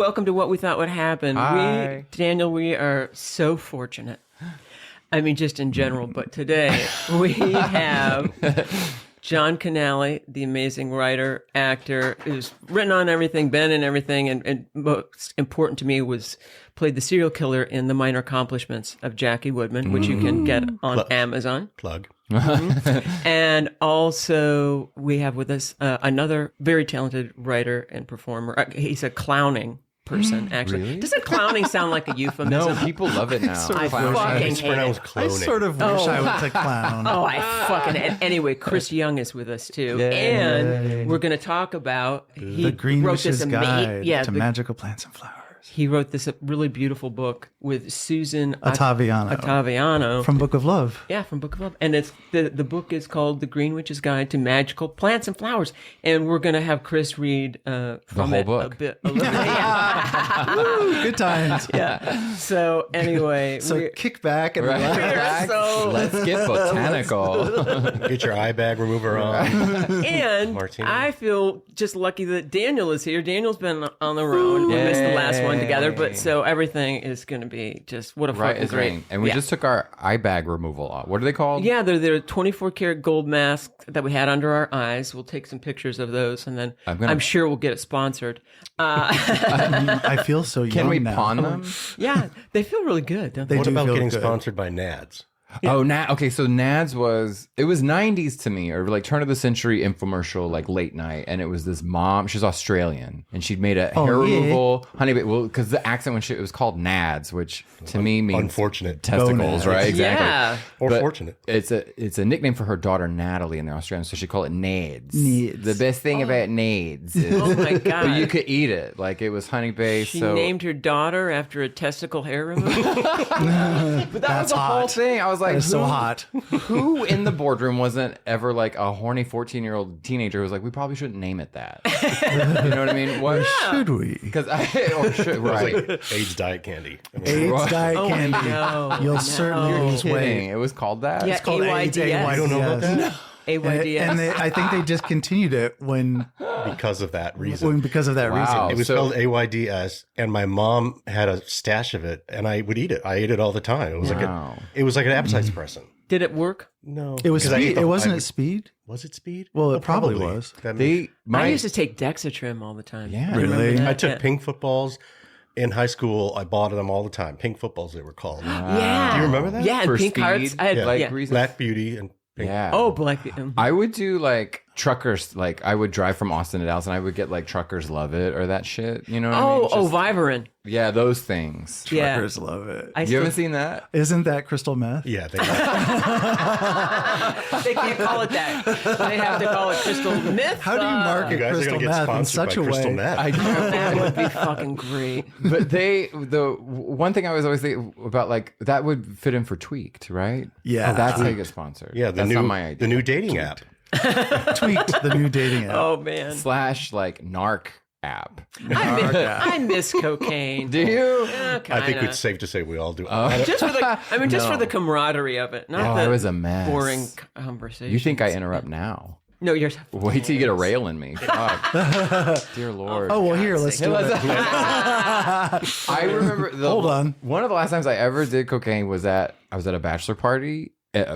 welcome to What We Thought Would Happen. Hi. Daniel, we are so fortunate. I mean, just in general, but today we have Jon Kinnally, the amazing writer, actor, who's written on everything, been in everything, and most important to me was played the serial killer in The Minor Accomplishments of Jackie Woodman, which you can get on Amazon. Plug. And also we have with us another very talented writer and performer. He's a clowning person, actually. Really? Doesn't clowning sound like a euphemism? No, people love it now. I fucking It's hate pronounced it. cloning. I sort of wish I was a clown. Oh, I fucking... Anyway, Chris Young is with us, too. Yay. And we're going to talk about... The Green Witch's Guide to Magical Plants and Flowers. He wrote this really beautiful book with Susan Ottaviano. From Book of Love. Yeah, from Book of Love. And it's the book is called The Green Witch's Guide to Magical Plants and Flowers. And we're going to have Chris read from whole book. a little bit. Yeah. Woo, good times. Yeah. So anyway, So kick back and relax. Relax. so- Let's get botanical. Get your eye bag remover on. and Martini. I feel just lucky that Daniel is here. Daniel's been on the road. We missed the last one together, but so everything is going to be just what a Right fucking is great. rain. And we just took our eye bag removal off. What are they called? Yeah, they're 24 karat gold masks that we had under our eyes. We'll take some pictures of those, and then I'm sure we'll get it sponsored. I feel so young Can we now. pawn them? Yeah, they feel really good, don't they? They What do about feel getting good. sponsored by Nads? Oh, okay. So Nads was 90s to me, or like turn of the century infomercial, like late night. And it was this mom, she's Australian, and she'd made a hair removal, honey, well, because the accent when it was called Nads, which to me means Unfortunate. testicles, Gonads. right? Exactly. Yeah. Or But fortunate. It's a nickname for her daughter Natalie, and they're Australian, so she call it Nads. Nads. The best thing about Nads is Oh my god! but you could eat it, like it was honey based. She so named her daughter after a testicle hair removal. but that was the whole hot. thing. I was like, That is so who- hot. Who in the boardroom wasn't ever like a horny 14-year-old teenager who was like, we probably shouldn't name it that. You know what I mean? What Should we? Because or should It was right. like AIDS diet candy. I mean, AIDS diet Oh, candy. no. You'll No. certainly You're lose kidding. weight. It was called that. Yeah, It's called AIDS. AIDS. I don't know about that. AYDS. And I think they discontinued it Because of that reason. because of that Wow. reason. It was spelled AYDS, and my mom had a stash of it, and I would eat it. I ate it all the time. It was Wow. it was like an appetite suppressant. Did it work? No, It was 'Cause I ate speed. the- It wasn't I- it speed? Was it speed? Well, it probably was. I used to take Dexatrim all the time. Yeah. You remember Really? that? I took Yeah. pink footballs in high school. I bought them all the time. Pink footballs, they were called. Yeah. Do you remember that? Yeah, and For pink speed? hearts. I had Yeah. Like yeah. reason. Black Beauty and pink. Yeah. Oh, black. I would do like truckers. Like I would drive from Austin to Dallas, and I would get like truckers love it or that shit. You know what I mean? Just- Vivarin. yeah, those things. Yeah. Truckers love it. I You still, haven't seen that? Isn't that crystal meth? Yeah, they they can't call it that. They have to call it crystal meth. How do you market you guys are crystal going to get meth in sponsored such by a Crystal way? Meth. I do. That would be fucking great. But the one thing I was always thinking about, like that would fit in for Tweaked, right? Yeah. Oh, that's how you get sponsored. Yeah, that's not my idea. the new dating app. Tweaked the new dating app. Oh man, / like narc app. I miss cocaine. Do you? Yeah, I think kinda. it's safe to say we all do. just for the. Just for the camaraderie of it, not Oh, the I was a mess. boring conversation. You think I interrupt now? No, you're. Wait till you get a rail in me. Fuck. Dear Lord. Oh, well, here, let's do it. I remember. Hold on. One of the last times I ever did cocaine was I was at a bachelor party.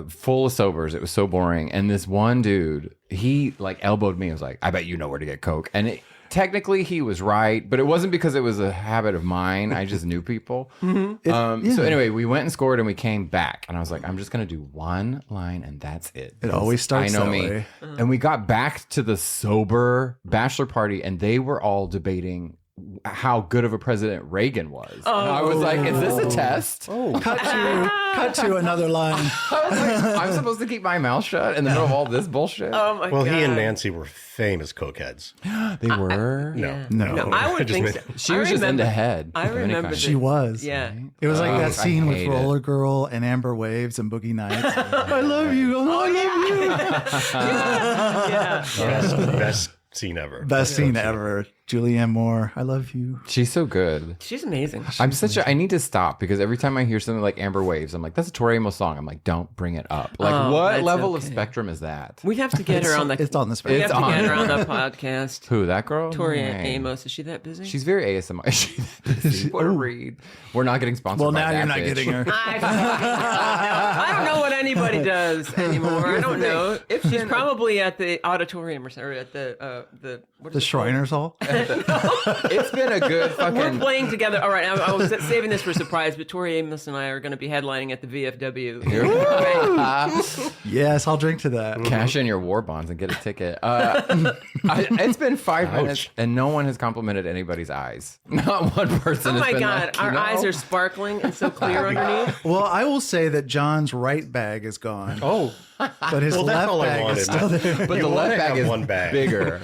Full of sobers. It was so boring. And this one dude, he like elbowed me. He was like, I bet you know where to get coke. And technically he was right, but it wasn't because it was a habit of mine. I just knew people. So anyway, we went and scored and we came back. And I was like, I'm just going to do one line and that's it. It always starts I know that me. way. And we got back to the sober bachelor party and they were all debating how good of a president Reagan was. And I was like, is this a test? Cut to another line. I was like, I'm supposed to keep my mouth shut in the middle of all this bullshit? Oh my Well, god. he and Nancy were famous cokeheads. They were? Yeah. No. I would just think made- so. She I was just remember- into head. I of any remember kind. that- She was. Yeah. It was like Oh, I that scene with hate it. Roller Girl and Amber Waves and Boogie Nights. I love you. Oh, I love you. Yeah. Best scene ever. Best scene ever. Julianne Moore, I love you. She's so good. She's amazing. I need to stop because every time I hear something like Amber Waves, I'm like, that's a Tori Amos song. I'm like, don't bring it up. Like, what level of spectrum is that? We have to get her on the. It's on the We spectrum. have to get her on the podcast. Who, that girl? Tori No way. Amos. Is she that busy? She's very ASMR. Is she that busy? What a read. We're not getting sponsored. Well, by now that you're not bitch. getting her. I don't know what anybody does anymore. I don't know. If she's probably at the auditorium or at the what The is it called? Shriners Hall. It's been a good We're fucking. playing together. All right, I was saving this for a surprise, but Tori Amos and I are going to be headlining at the VFW. Yes, I'll drink to that. Cash in your war bonds and get a ticket. It's been 5 minutes and no one has complimented anybody's eyes. Not one person. Oh has my been God, like, our eyes are sparkling and so clear underneath. Well, I will say that John's right bag is gone. Oh, But his well, that's left all I bag wanted. is still there. But You the wanna left bag have is one bag. bigger.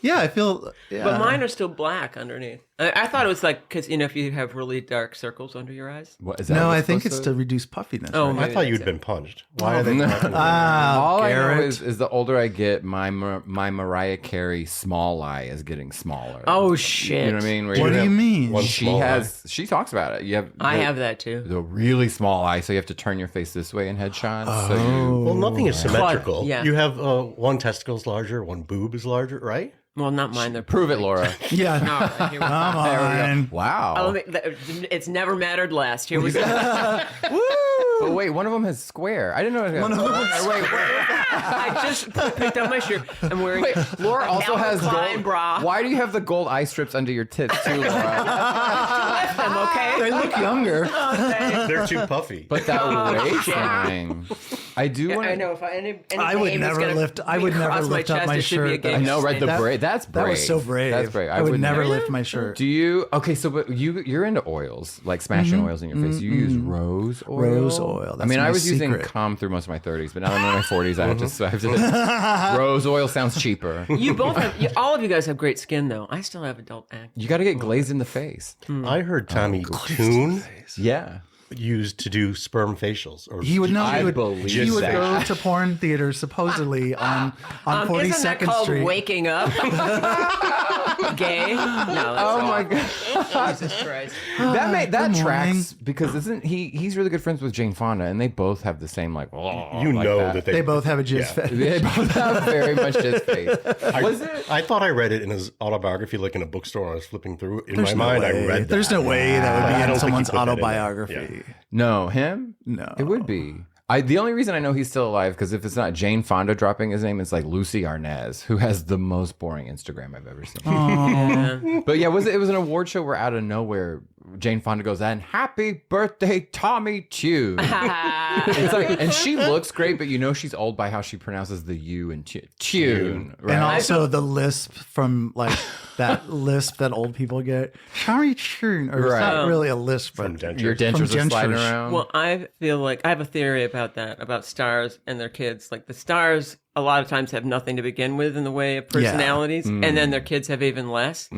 Yeah, I feel. Yeah. But mine are still black underneath. I thought it was like, because, if you have really dark circles under your eyes. What, is that No, what I think supposed it's to reduce puffiness. Oh, right? I maybe thought that's you'd it. been punched. Why are they? All I know Garrett. is the older I get, my Mariah Carey small eye is getting smaller. Oh, shit. You know what I mean? Where What do you mean? one She small she talks about it. You have I have that too. the really small eye, so you have to turn your face this way in headshots. So you, Well, nothing is symmetrical. Yeah. You have one testicle is larger, one boob is larger, right? Well, not mine. They're prove it, Laura. Yeah. All right, here we go. Come on. Wow. It's never mattered last. Here we go. But wait, one of them has square. I didn't know. One of them was wait, I just picked up my shirt. I'm wearing. wait. Laura also Calvin has Klein gold. bra. Why do you have the gold eye strips under your tits too, Laura? Lift them, okay? They look younger. They're too puffy. But that waistline. I do want. I know if any I would name was never gonna lift. I would never cross lift up chest, my it should be a shirt. gay I know, right? The mistake. braid. That's brave. That was so brave. That's brave. I would never lift my shirt. Do you? Okay, so but you're into oils, like smashing oils in your face. You use rose oil. Rose oil. I That's mean, I my was using secret. calm through most of my 30s, but now I'm in my 40s. I have to. Rose oil sounds cheaper. You both have. All of you guys have great skin, though. I still have adult acne. You got to get glazed in the face. I heard Tommy Toon Yeah. used to do sperm facials. Or He would know. I He would, believe he would that. go to porn theaters supposedly on Isn't that 42nd called Street. waking up? Gay? No. That's Oh not. my god. Jesus Christ. That Good tracks morning. because isn't he's really good friends with Jane Fonda and they both have the same like you like know that. that They both have a jizz Yeah. fetish. They both have very much his face. Was it? I thought I read it in his autobiography, like in a bookstore. I was flipping through. In There's my mind, no I way. read that. There's no way that I would be don't in think someone's he put that in there. autobiography. No, him? No. It would be. The only reason I know he's still alive because if it's not Jane Fonda dropping his name, it's like Lucy Arnaz, who has the most boring Instagram I've ever seen. Yeah. But yeah, it was an award show where out of nowhere Jane Fonda goes, and happy birthday, Tommy Tune. It's like, and she looks great, but you know she's old by how she pronounces the U in tune, right? And also the lisp from like that lisp that old people get. Sorry, churn. Or it's not Right. really a lisp, From but dentures. your dentures are sliding dentures. around. Well, I feel like I have a theory about that, about stars and their kids. Like the stars, a lot of times have nothing to begin with in the way of personalities, and then their kids have even less.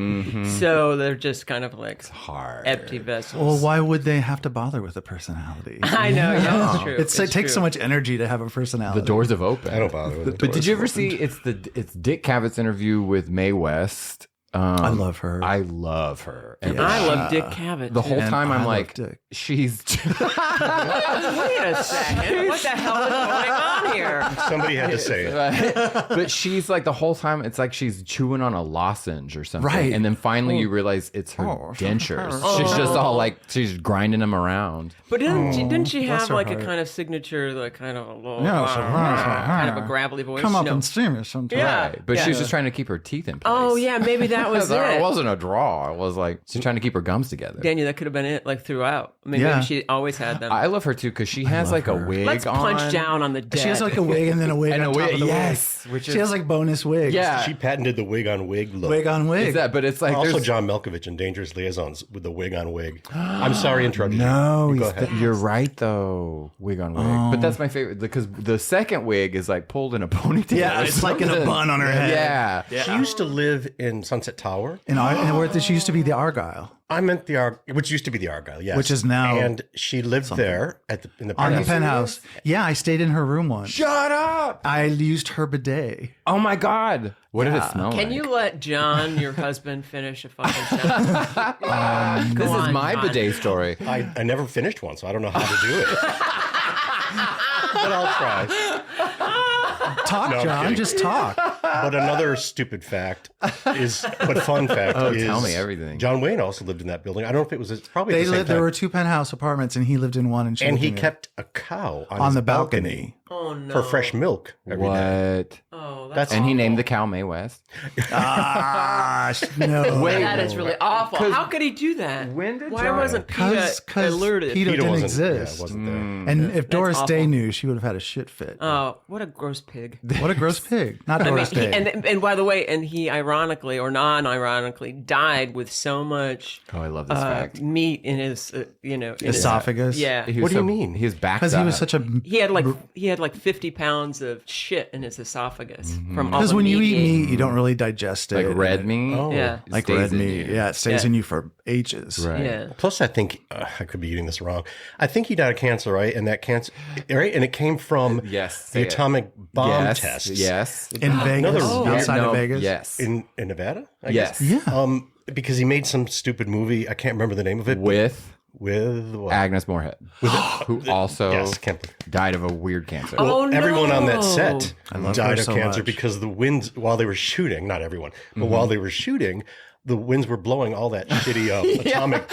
So they're just kind of like hard. empty vessels. well, why would they have to bother with a personality? I know, yeah, it's true. It takes so much energy to have a personality. The doors have opened. I don't bother with it. But did you ever see it's Dick Cavett's interview with Mae West? I love her. I love her. And I love Dick Cavett. the whole And time I I'm love like, Dick. she's Wait a second. What the hell is going on here? Somebody had to say it. but she's like the whole time it's like she's chewing on a lozenge or something. Right. And then finally you realize it's her dentures. She's just all like she's grinding them around. But didn't she bless have her like a heart. kind of signature, like kind of a low, No, kind of a gravelly voice? Come up No. and see me sometime. Yeah. Right. But she was just trying to keep her teeth in place. Oh yeah, maybe that was It it. wasn't a draw. It was like she's trying to keep her gums together. Daniel, that could have been it, like throughout. I mean, Yeah. maybe she always had them. I love her too because she has like a wig Let's on. punch down on the dead. She has like a wig and then a wig And on a top wig, of the yes, wig. which She is- has like bonus wigs. Yeah. She patented the wig on wig look. Wig on wig. Is that? But it's like Also, there's John Malkovich in Dangerous Liaisons with the wig on wig. I'm sorry, I interrupted No, you. Go he's ahead. You're right though, wig on wig. But that's my favorite because the second wig is like pulled in a ponytail. Yeah, or it's like in a something. bun on her head. Yeah. She used to live in Sunset Sunset Tower. and where this used to be the Argyle. I meant which used to be the Argyle, yes. Which is now And she lived there in the on the penthouse. penthouse. Yeah, I stayed in her room once. Shut up! I used her bidet. Oh my god! What did it smell like? Can you let John, your husband, finish a fucking sentence? This is my John. bidet story. I never finished one, so I don't know how to do it. But I'll try. Talk, No, I'm John. kidding. Just talk. But another stupid fact but fun fact is tell me everything. John Wayne also lived in that building. I don't know if it was probably at They the same lived. time. There were 2 penthouse apartments, and he lived in one, and she And lived he in the- kept a cow on on his the balcony. Oh no! for fresh milk every day. What? Oh, That's- And he named the cow Mae West. Ah, no. Wait. that is really awful. How could he do that? When did Why John- wasn't PETA Because alerted? PETA didn't wasn't, exist. Yeah, wasn't there. And if Doris awful. Day knew, she would have had a shit fit. Oh, what a gross pig! What a gross pig. Not I mean, Doris Day. and by the way, and he ironically or non-ironically died with so much Oh, I love this fact. meat in his, in his Esophagus. Yeah, He was What do you mean? He was back Because he was such a... he had like 50 pounds of shit in his esophagus from all Because the when you meat eat he ate. meat, you don't really digest it. like red meat. Oh. Yeah. It Like stays red in meat. you. Yeah, it stays Yeah. in you for ages. Right. Yeah. Plus, I think I could be getting this wrong. I think he died of cancer, right? And that cancer, right? And it came from Yes, the say it. atomic bomb Yes. tests. Yes. In Vegas, Another- outside No, of Vegas. Yes. in Nevada. I Yes. guess? Yeah. Because he made some stupid movie. I can't remember the name of it. but With what? Agnes Moorehead, who also Yes, can't. died of a weird cancer. Oh, no. Everyone on that set love died her of so cancer much. because the winds, while they were shooting, not everyone, but while they were shooting, the winds were blowing all that shitty atomic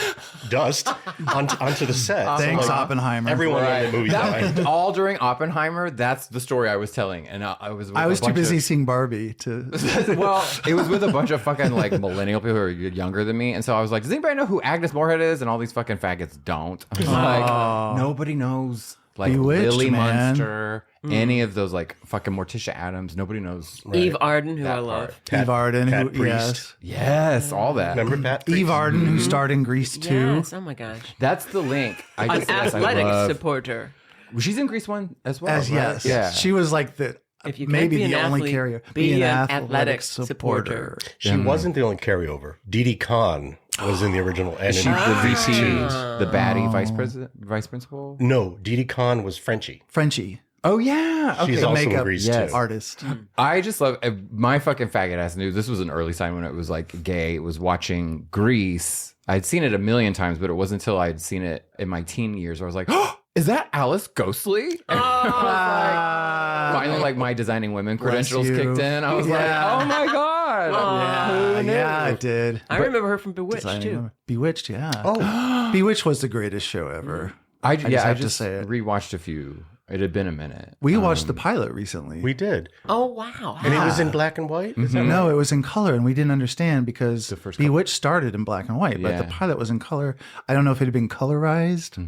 dust onto the set. So, Thanks, like, Oppenheimer. Everyone in the movie died. All during Oppenheimer, that's the story I was telling, and I was. With I was a too bunch busy of- seeing Barbie to... Well, it was with a bunch of fucking like millennial people who are younger than me, and so I was like, "Does anybody know who Agnes Moorehead is?" And all these fucking faggots don't. I was like, nobody knows. Like Bewitched, Lily man. Munster, any of those like fucking Morticia Adams. Nobody knows. Eve Arden, who I That love. Eve Arden, Pat who, Priest. Yes, all that. Remember Pat? Eve Priest? Arden, who starred in Grease 2. Yes, oh my gosh. That's the link. I An just yes, I athletic love- supporter. She's in Grease 1 as well. As right? yes. Yeah. She was like the... If you can't maybe be the an only athlete, carrier. be an an athletic athletic supporter. She wasn't the only carryover. Didi Khan was in the original. And Is she in the Grease VP, 2. the baddie vice principal? No, Didi Khan was Frenchie. Frenchie. Oh yeah, okay. She's also in makeup, Grease yes. too. Artist. I just love my fucking faggot ass knew this was an early sign when it was like gay. It was watching Grease. I'd seen it a million times, but it wasn't until I'd seen it in my teen years where I was like, oh, is that Alice Ghostly? Finally, like my designing women credentials you. kicked in. I was Yeah. like, oh my God. Yeah, Who knew? yeah, I did. I remember her from Bewitched, too. Bewitched, yeah. Oh, Bewitched was the greatest show ever. I just just have to say it. rewatched a few. It had been a minute. We watched the pilot recently. we did. Oh, wow. And it was in black and white? Is that right? No, it was in color, and we didn't understand because first Bewitched started in black and white, but the Yeah. pilot was in color. I don't know if it had been colorized,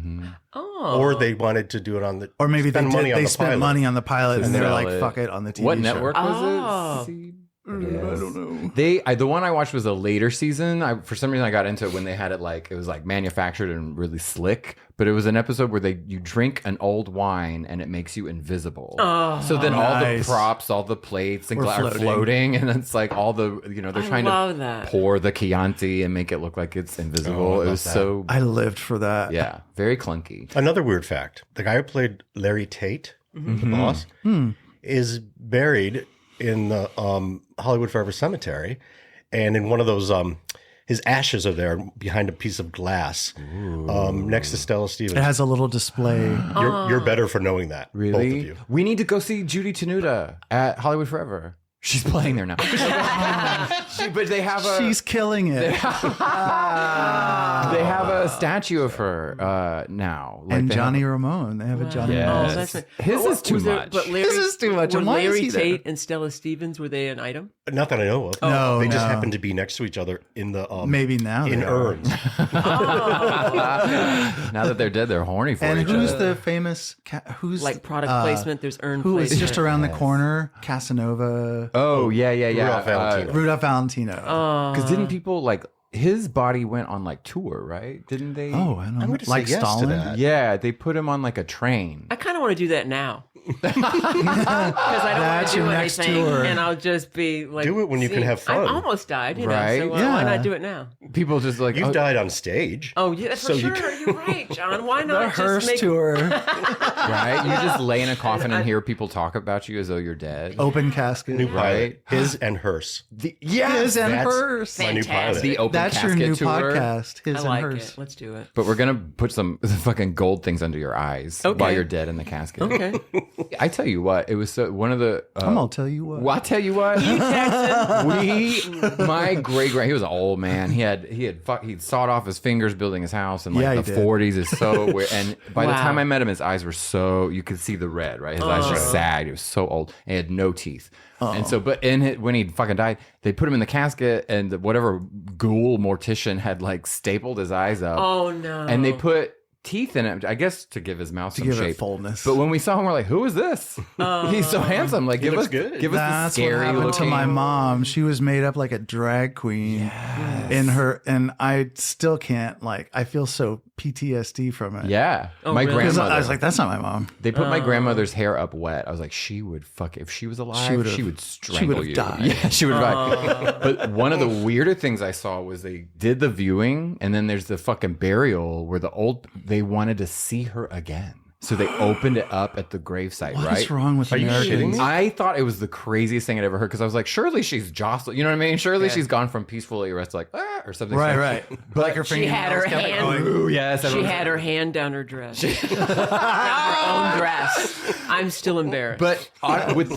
Oh. Or they wanted to do it on the or maybe they spend did, money on they the spent pilot. money on the pilot, and they were sell like, it. "Fuck it" on the TV What show. network Oh. was it? I don't know. The one I watched was a later season. For some reason I got into it when they had it like it was like manufactured and really slick. But it was an episode where you drink an old wine and it makes you invisible. Oh, so then all the nice. props, all the plates and Were are floating, and it's like all the they're trying love to that. pour the Chianti and make it look like it's invisible. Oh, I it was love so I lived for that. yeah, very clunky. Another weird fact: the guy who played Larry Tate, the boss, is buried in the Hollywood Forever Cemetery, and in one of those, his ashes are there behind a piece of glass, next to Stella It Stevens. has a little display. You're better for knowing that, both of Really? you. We need to go see Judy Tenuta at Hollywood Forever. She's playing there now. But they have a She's killing it. they have a statue of her now. Like And they Johnny have- Ramone. They have a Johnny Yes. Ramone. Oh, that's right. His is too Was there- much. But Larry, His is too much. Were And why is Larry he there? Tate and Stella Stevens, were they an item? Not that I know of. No, they just no. happen to be next to each other in the Maybe now in they are. urns. Now that they're dead, they're horny for And each who's other. the famous? Who's Like product placement, there's earned Who is placement. just around the corner? Casanova. Oh yeah. Rudolph Valentino. Rudolph Valentino. Because didn't people like his body went on like tour, right? Didn't they? Oh, I don't know. I'm going to say Like yes Stalin. to that. yeah. They put him on like a train. I kind of want to do that now. because I don't want That's to do your next anything, tour. and I'll just be like, Do it when you can have I fun. almost died, Right? So why Yeah. not do it now? People just like, You've died on stage. Oh, yeah, for So you sure. You're right, John. Why The not just Hearse make tour, right? You just lay in a coffin and hear people talk about you as though you're dead. open casket. New pilot. Right. His and Hearse. His and That's Hearse. my new pilot. The open That's your casket new tour. podcast. His I and like Hearse. it. Let's do it. But we're gonna put some fucking gold things under your eyes Okay. while you're dead in the casket. Okay. I tell you what, it was one of the. I'm gonna tell you what. Well, I tell you what, my great grand, he was an old man. He'd sawed off his fingers building his house in like Yeah, he the did. 40s. Is so weird. And by the Wow. time I met him, his eyes were so you could see the red. Right, his eyes were sad. He was so old. And he had no teeth. And so, but when he fucking died, they put him in the casket, and whatever ghoul mortician had like stapled his eyes up. Oh no. And they put teeth in it, I guess, to give his mouth some give it shape. fullness. But when we saw him, we're like, "Who is this? He's so handsome! Like, give us looks good. give us the That's what scary happened looking." to my mom. She was made up like a drag queen in her, and I still can't. Like, I feel so PTSD from it. Yeah, my really? Because grandmother. I was like, that's not my mom. they put my grandmother's hair up wet. I was like, she would fuck if she was alive. She would strangle would've you. died. Yeah, she would die. But one of the weirder things I saw was they did the viewing, and then there's the fucking burial where they wanted to see her again. So they opened it up at the gravesite, What right? is wrong with Are you Americans? shitting me? I thought it was the craziest thing I'd ever heard because I was like, surely she's jostled. You know what I mean? Surely she's gone from peacefully arrested, like, or something. Right, right. But Like her she had her fingernails kept hand. going. Ooh, yes. She everyone's- had her hand down her dress. Down her own dress. I'm still embarrassed. But with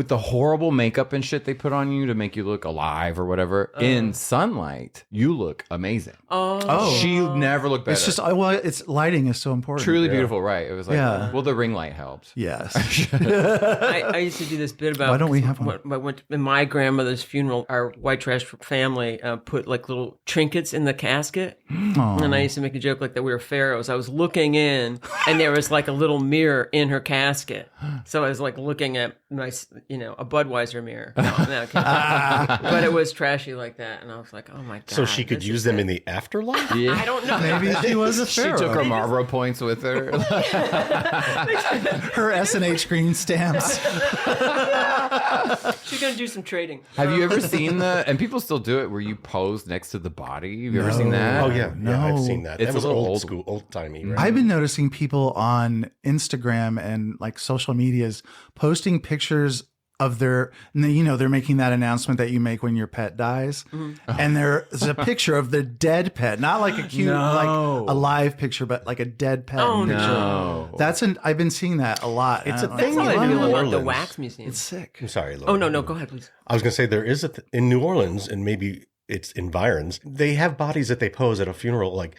the horrible makeup and shit they put on you to make you look alive or whatever, in sunlight, you look amazing. Oh, She never looked better. it's just it's lighting is so important. truly beautiful, right? It was like, Yeah. well, the ring light helped. Yes. I used to do this bit about Why don't we have one? when I went in my grandmother's funeral. Our white trash family put like little trinkets in the casket, and I used to make a joke like that we were pharaohs. I was looking in, and there was like a little mirror in her casket, so I was like looking at my, a Budweiser mirror. No, okay. But it was trashy like that, and I was like, oh my god. So she could this use is them it. in the afterlife? Yeah. I don't know. Maybe she was a She pharaoh. took her Marlboro points with her. Her S&H green stamps. She's gonna do some trading. Have you ever seen and people still do it, where you pose next to the body? Have you ever seen that? Oh, yeah. No. Yeah, I've seen that. It's That was a little old old. school, old-timey, right? I've been noticing people on Instagram and like social medias posting pictures of they're making that announcement that you make when your pet dies, and there's a picture of the dead pet, not like a cute like a live picture, but like a dead pet Oh, picture. no. I've been seeing that a lot. It's And a I'm thing That's how I in feel New about the Orleans. wax museum. It's sick. I'm sorry, Oh Laura. no, go ahead, please. I was going to say there is in New Orleans, and maybe it's environs, they have bodies that they pose at a funeral, like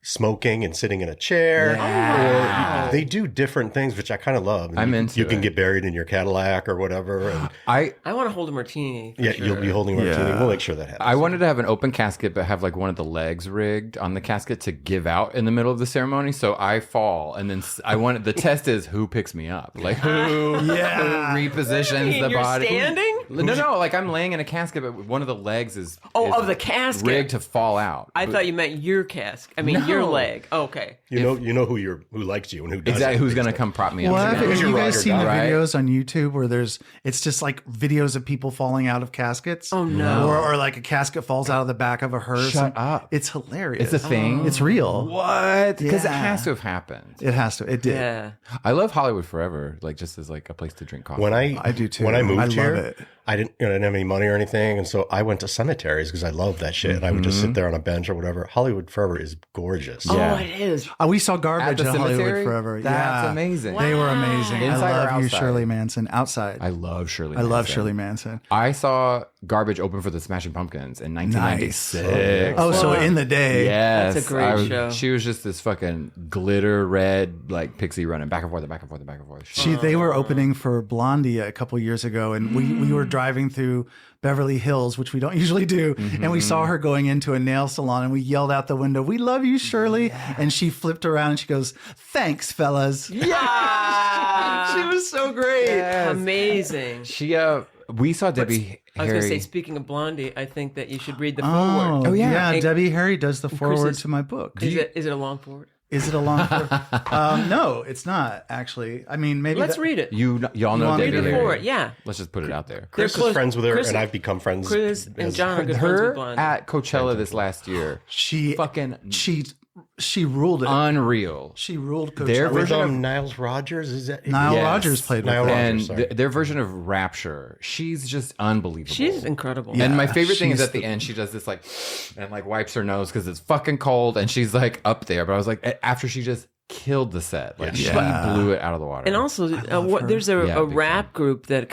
smoking and sitting in a chair. Yeah. Or they do different things, which I kind of love. And I'm you, into You can it. get buried in your Cadillac or whatever. And I I want to hold a martini. for yeah, sure. you'll be holding martini. Yeah. We'll make sure that happens. I wanted to have an open casket, but have like one of the legs rigged on the casket to give out in the middle of the ceremony. So I fall, and then the test is who picks me up, like who repositions mean, the you're body. standing? No, like I'm laying in a casket, but one of the legs is of the casket. rigged to fall out. I thought you meant your cask. I mean your No. leg. Okay. You know who likes you and who doesn't. Exactly, who's gonna come prop me Well, up? have Because you you're guys Roger seen the Guy, right? videos on YouTube where it's just like videos of people falling out of caskets? Oh, no. Or like a casket falls out of the back of a hearse. Shut and up. It's hilarious. It's a thing. It's real. What? Because it Yeah. has to have happened. It has to. It did. Yeah. I love Hollywood Forever, like just as like a place to drink coffee. When I do too. When I I moved love here, it. I didn't have any money or anything, and so I went to cemeteries because I love that shit. And I would just sit there on a bench or whatever. Hollywood Forever is gorgeous. Yeah. Oh, it is. We saw At Garbage the at Hollywood cemetery? Forever. That's yeah. amazing. They were amazing. Inside I or love you, outside? Shirley Manson. Outside. I love Shirley. I love Manson. Shirley Manson. I saw Garbage open for the Smashing Pumpkins in 1996. Oh, so in the day. Yes, That's a great show. She was just this fucking glitter red like pixie running back and forth, back and forth, back and forth. They were opening for Blondie a couple years ago, and we were driving through Beverly Hills, which we don't usually do, and we saw her going into a nail salon, and we yelled out the window, "We love you, Shirley!" And she flipped around and she goes, "Thanks, fellas." Yeah. She was so great. Amazing. She we saw Debbie I was going to say, Harry. speaking of Blondie, I think that you should read the foreword. Oh, yeah. Debbie Harry does the foreward is- to my book. Is it a long forward? Is it a long story? No, it's not actually. I mean, maybe Let's read it. Y'all know want me Debbie to Read it Leary. for it. Yeah. Let's just put it out there. They're Chris close- is friends with her, Chris- and I've become friends. Chris and John are good friends Her with Blonde. at Coachella this last year, she fucking she ruled it. unreal. She ruled Coachella. Their With version of Niles Rogers, is that Niall Yes. Rogers played with Niall her. Rogers. and sorry. their version of Rapture, she's just unbelievable. She's incredible. Yeah. And my favorite thing is she's at the end, she does this like, and like wipes her nose because it's fucking cold, and she's like up there. But I was like, after she just killed the set, like she blew it out of the water. And also, there's Yeah, a big rap group that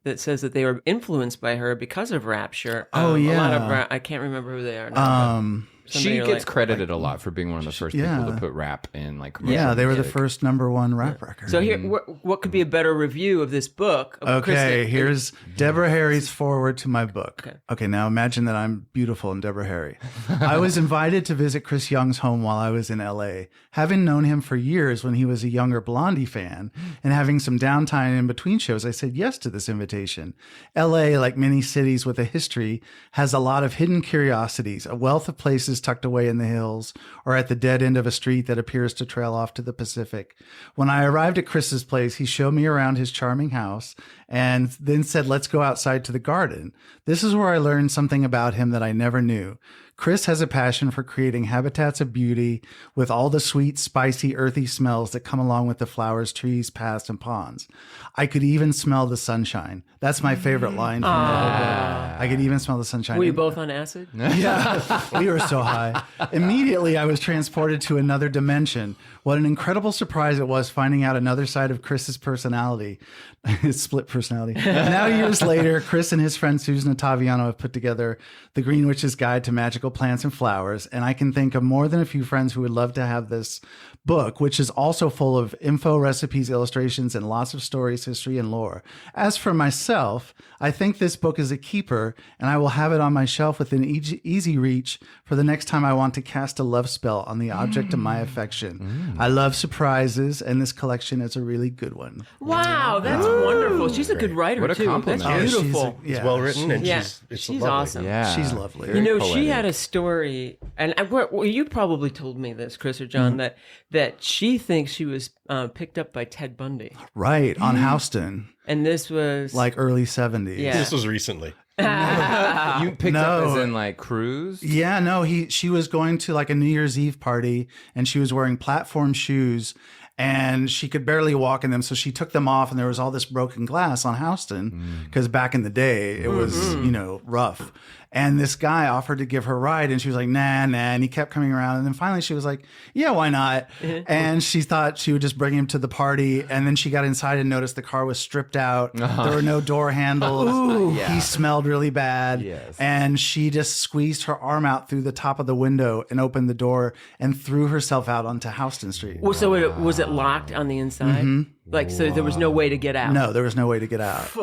that says that they were influenced by her because of Rapture. Oh, a lot yeah. of I can't remember who they are now. she Somebody gets credited a lot for being one of the first people to put rap in like commercial Yeah, they were the music. first #1 rap record. So here, what could be a better review of this book? Of Okay, Kristen? here's Deborah Harry's foreword to my book. Okay, now imagine that I'm beautiful and Deborah Harry. I was invited to visit Chris Young's home while I was in LA. Having known him for years when he was a younger Blondie fan and having some downtime in between shows, I said yes to this invitation. LA, like many cities with a history, has a lot of hidden curiosities, a wealth of places tucked away in the hills or at the dead end of a street that appears to trail off to the Pacific. When I arrived at Chris's place, he showed me around his charming house and then said, let's go outside to the garden. This is where I learned something about him that I never knew. Chris has a passion for creating habitats of beauty with all the sweet, spicy, earthy smells that come along with the flowers, trees, paths, and ponds. I could even smell the sunshine. That's my favorite line from the whole book. I could even smell the sunshine. Were you both on acid? Yeah, we were so high. Immediately, I was transported to another dimension. What an incredible surprise it was finding out another side of Chris's personality, his split personality. Now, years later, Chris and his friend Susan Ottaviano have put together The Green Witch's Guide to Magical Plants and Flowers, and I can think of more than a few friends who would love to have this book, which is also full of info, recipes, illustrations, and lots of stories, history, and lore. As for myself, I think this book is a keeper, and I will have it on my shelf within easy reach for the next time I want to cast a love spell on the object of my affection. I love surprises, and this collection is a really good one. Wow, that's wonderful. She's a good writer What a too. compliment. That's Yeah, beautiful. It's well written, and Yeah, it's she's lovely. awesome. Yeah, She's lovely. Very You know, she poetic. had a story, and you probably told me this, Chris or John, that she thinks she was picked up by Ted Bundy, Right, on Houston, and this was like early 70s. Yeah. This was recently. You picked up No. as in like cruise. Yeah, no, she was going to like a New Year's Eve party and she was wearing platform shoes and she could barely walk in them. So she took them off and there was all this broken glass on Houston because back in the day it was, rough. And this guy offered to give her a ride and she was like, nah. And he kept coming around. And then finally she was like, yeah, why not? And she thought she would just bring him to the party. And then she got inside and noticed the car was stripped out. There were no door handles. He smelled really bad. Yes. And she just squeezed her arm out through the top of the window and opened the door and threw herself out onto Houston Street. Well, so was it locked on the inside? Like, so there was no way to get out. No, there was no way to get out.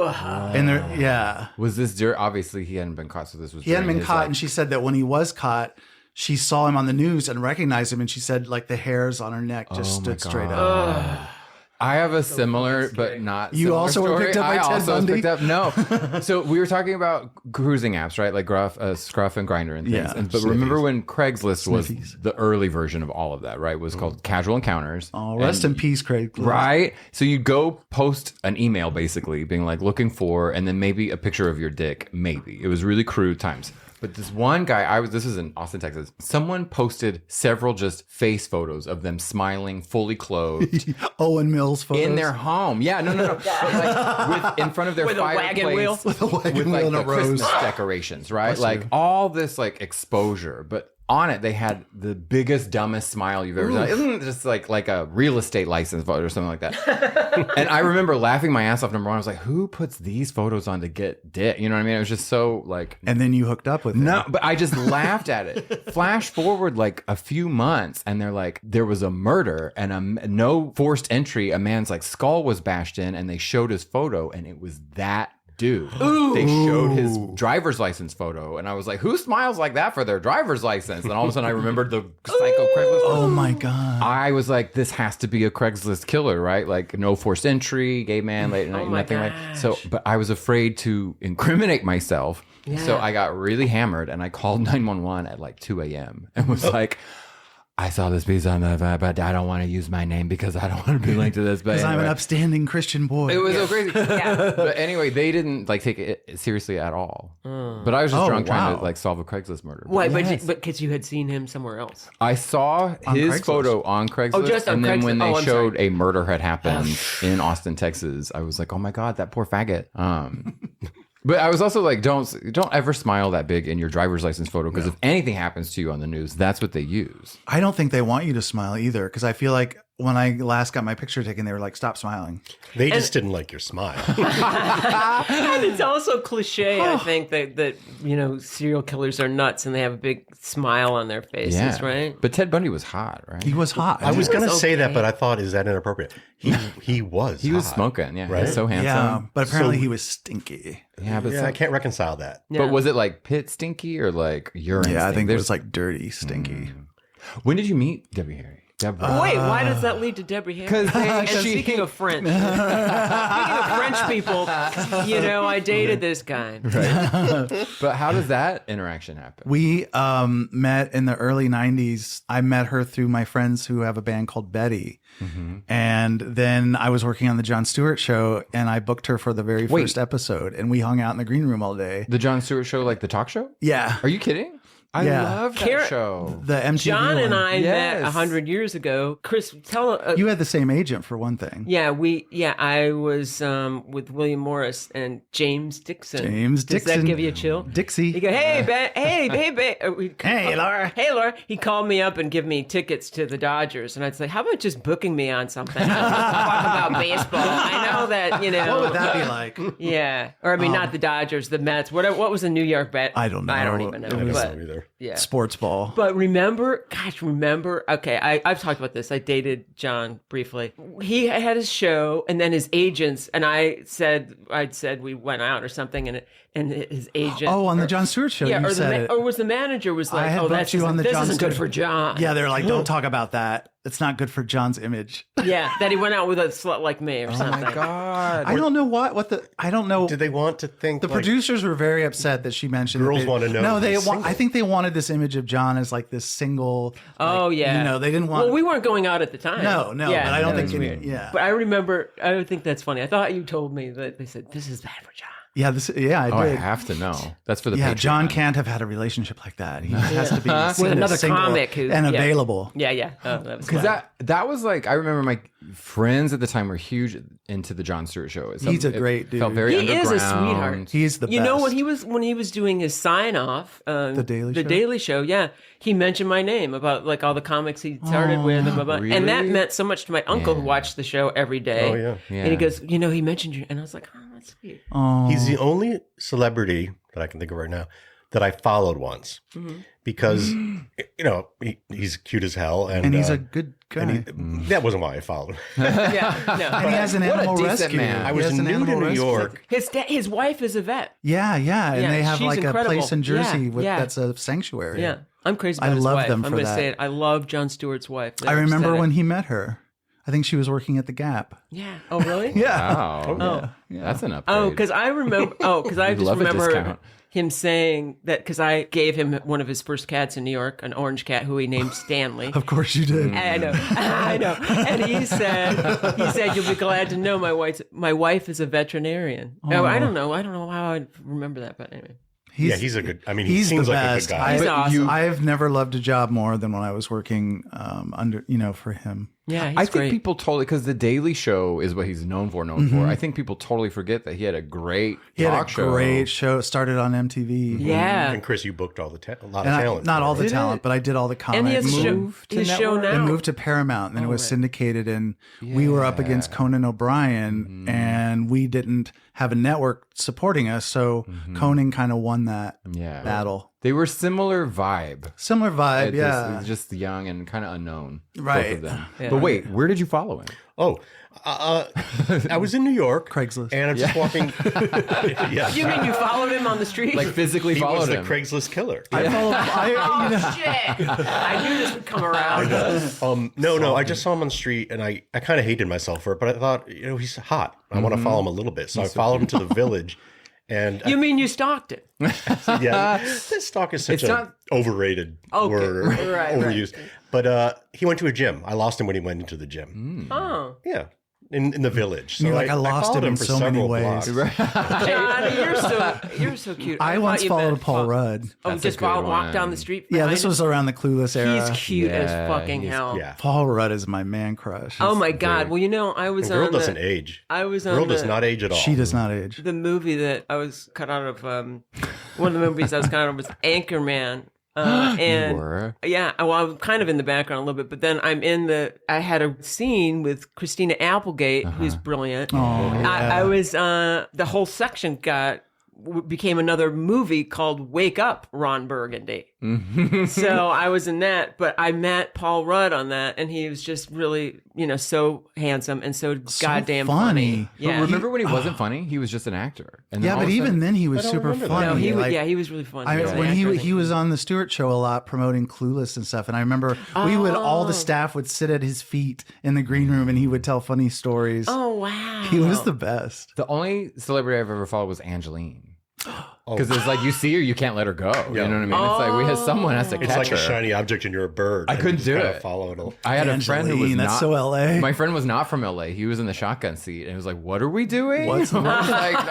And there, yeah. Was this obviously he hadn't been caught, so this was He hadn't during been his, caught, like- and she said that when he was caught, she saw him on the news and recognized him, and she said like the hairs on her neck just stood straight up. I have a similar, but not. You similar also were story. picked up by I Ted also was Bundy? picked up. No, so we were talking about cruising apps, right? Like Scruff and Grindr and things. Yeah, But remember when Craigslist was the early version of all of that, right? It was called Casual Encounters. Oh, rest in peace, Craig. Right. So you'd go post an email basically being like looking for, and then maybe a picture of your dick. Maybe it was really crude times. But this one guy, this is in Austin, Texas. Someone posted several just face photos of them smiling, fully clothed Owen Mills photos. in their home. Yeah, no. Like, in front of their With a wagon fireplace, wheel? With a wagon with wheel like and the a rose. Christmas decorations, right? Like all this like exposure, but on it they had the biggest, dumbest smile you've ever done. Isn't it just like a real estate license photo or something like that? And I remember laughing my ass off. Number one, I was like, "Who puts these photos on to get dick?" You know what I mean? It was just so like. And then you hooked up with him. No, but I just laughed at it. Flash forward like a few months, and they're like, there was a murder and no forced entry. A man's like skull was bashed in, and they showed his photo, and it was that dude. They showed his driver's license photo, and I was like, who smiles like that for their driver's license? And all of a sudden, I remembered the psycho Craigslist. Oh my God. I was like, this has to be a Craigslist killer, right? Like no forced entry, gay man, late at night, my nothing like. gosh. So, but I was afraid to incriminate myself. So I got really hammered and I called 911 at like 2 a.m. and was like, I saw this piece on the, but I don't want to use my name because I don't want to be linked to this. But Because I'm an anyway. upstanding Christian boy. It was so crazy. But anyway, they didn't like take it seriously at all. But I was just Oh, drunk trying to wow. like solve a Craigslist murder. Why? Yes. But because you had seen him somewhere else. I saw his Craigslist. photo on Craigslist, just on and then when Craigslist. they Oh, I'm showed a murder had happened in Austin, Texas, I was like, "Oh my god, that poor faggot." But I was also like, "Don't ever smile that big in your driver's license photo because if anything happens to you on the news, that's what they use." I don't think they want you to smile either, because I feel like when I last got my picture taken, they were like, "Stop smiling." They just didn't like your smile. And it's also cliche, I think, that serial killers are nuts and they have a big smile on their faces, right? But Ted Bundy was hot, right? He was hot. I was going to was say that, okay. but I thought, is that inappropriate? He was. He was hot. smoking, yeah. Right? He was so handsome. yeah, but apparently So- he was stinky. Yeah, but Yeah, I can't reconcile that. but was it like pit stinky or like urine? Yeah, I stink? think it There's- was like dirty, stinky. When did you meet Debbie Harry? Deborah. Wait, why does that lead to Debbie Harry? 'Cause And she- speaking of French, people, I dated this guy. But how does that interaction happen? We met in the early 90s. I met her through my friends who have a band called Betty. And then I was working on the Jon Stewart show and I booked her for the very Wait. first episode. And we hung out in the green room all day. The Jon Stewart show, like the talk show? Yeah. Are you kidding? I Yeah. love that Kara- show. The MTV John and one. I met Yes. 100 years ago. Chris, tell You had the same agent for one thing. I was with William Morris and James Dixon. James Does Dixon. that give you a chill? Dixie. He go, hey, babe. Hey, Laura. Hey, Laura. He'd call me up and give me tickets to the Dodgers. And I'd say, how about just booking me on something? I don't talk about baseball. I know that, What would that be like? Yeah. Or, I mean, not the Dodgers, the Mets. What was the New York bet? I don't know. I don't even know. It I don't was- But, know either. yeah. Sports ball. But remember, okay, I've talked about this. I dated John briefly. He had his show and then his agents, and I'd said we went out or something, and his agent. Oh, on the Jon Stewart show, yeah, you or said it. or was the manager was I like, had oh, booked you on the this Jon isn't good Stewart. for John. Yeah, they're like, don't talk about that. It's not good for John's image. Yeah, that he went out with a slut like me or something. Oh my God. I don't know I don't know. Did they want to think The like, producers were very upset that she mentioned Girls that they, wanna know No, if they he's want. single. I think they wanted this image of John as like this single. Oh like, yeah, they didn't want. Well, we weren't going out at the time. No, Yeah, but I don't that think was any, weird. yeah. But I remember. I would think that's funny. I thought you told me that they said this is bad for John. Yeah, I Oh, I did. have to know. That's for the Yeah, Patreon. John can't have had a relationship like that. He has to be seen as another single comic who- and yeah. available. Yeah. Oh, that was Because fun. that was like, I remember my friends at the time were huge into the Jon Stewart show. He's a great dude. Felt very He is a underground. sweetheart. He's the You know best. when he was doing his sign off, The Daily Show? Daily Show, yeah, he mentioned my name about like all the comics he started with, and, blah, blah. really? And that meant so much to my uncle who watched the show every day. Oh, yeah. Yeah. And he goes, he mentioned you, and I was like, oh, that's sweet. Oh, He's the only celebrity that I can think of right now that I followed once because he's cute as hell and he's a good guy. and that wasn't why I followed him. Yeah, no. And he has an What a animal decent rescue. man. I He was has an new to animal New rescue. York. His wife is a vet. Yeah, and Yeah, they have she's like incredible. a place in Jersey Yeah, with yeah. that's a sanctuary. Yeah, I'm crazy I about his love wife. them I'm for going to that. say it. I love Jon Stewart's wife. I remember Said it. when he met her. I think she was working at the Gap. Yeah. Oh, really? Yeah. Oh, that's an upgrade. Oh, because I remember. Oh, because I We'd just love a remember discount. him sayed that because I gave him one of his first cats in New York, an orange cat who he named Stanley. Of course you did. I know, I know. And he said, "You'll be glad to know my wife is a veterinarian." Oh, I don't know how I remember that, but anyway. He's a good. I mean, he he's seems the like best. a good guy. He's awesome. I've never loved a job more than when I was working for him. Yeah, he's I think great. people totally, because the Daily Show is what he's known for. I think people totally forget that he had a great He had talk a show. great show. Started on MTV. Yeah, And Chris, you booked all the a lot And of talent. not all the Did talent, it? but I did all the comics. and he has a show, Moved to his show network? now. It moved to Paramount, and then it was syndicated, and we were up against Conan O'Brien, and we didn't have a network supporting us, so Conan kind of won that battle. They were similar vibe. Similar vibe, It's just young and kind of unknown. Right. Both of them. Yeah. But wait, where did you follow him? Oh, I was in New York. Craigslist. And I'm just walking. Yeah. You mean you followed him on the street? Like physically He was followed the him? Craigslist killer. I followed. Oh shit! I knew this would come around. No, I just saw him on the street, and I kind of hated myself for it, but I thought, he's hot. I want to follow him a little bit, so I followed him to the village, And You mean you stalked it? yeah, this stock is such It's a not- overrated Okay. word, or Right, overused. But he went to a gym. I lost him when he went into the gym. Oh. Yeah, in the village. So You're like, I lost followed him in for so many several ways. blocks. John, you're so cute. I thought once you followed meant Paul Rudd. Oh, That's a just good walk one. down the street. Yeah, behind this him? was around the Clueless era. He's cute as Yeah, fucking he's- hell. Yeah, Paul Rudd is my man crush. Oh my god. Well, you know, I was girl on doesn't the, age. I was on Girl the, does not age at all. She does not age. the movie that I was cut out of. One of the movies I was cut out of was Anchorman. And You were? yeah, well, I'm kind of in the background a little bit, but then I had a scene with Christina Applegate, who's brilliant. Oh, yeah. I was, the whole section became another movie called Wake Up, Ron Burgundy. So I was in that, but I met Paul Rudd on that, and he was just really, so handsome and so goddamn funny. But Yeah. remember when he wasn't funny? He was just an actor. And then Yeah, all but of a even sudden- then he was don't super remember that. funny. No, he Like, was really funny. I, He was an when actor, I he think. was on the Stewart Show a lot promoting Clueless and stuff, and I remember all the staff would sit at his feet in the green room, and he would tell funny stories. Oh wow, He was the best. The only celebrity I've ever followed was Angeline. Oh. Because it's like you see her, you can't let her go. Yeah. You know what I mean? It's like we had someone has to It's catch like her. a shiny object and you're a bird. I and couldn't you just do kinda it. Follow it. I had a friend who was Angeline, that's not. so LA. My friend was not from LA. He was in the shotgun seat, and he was like, "What are we doing?" What's I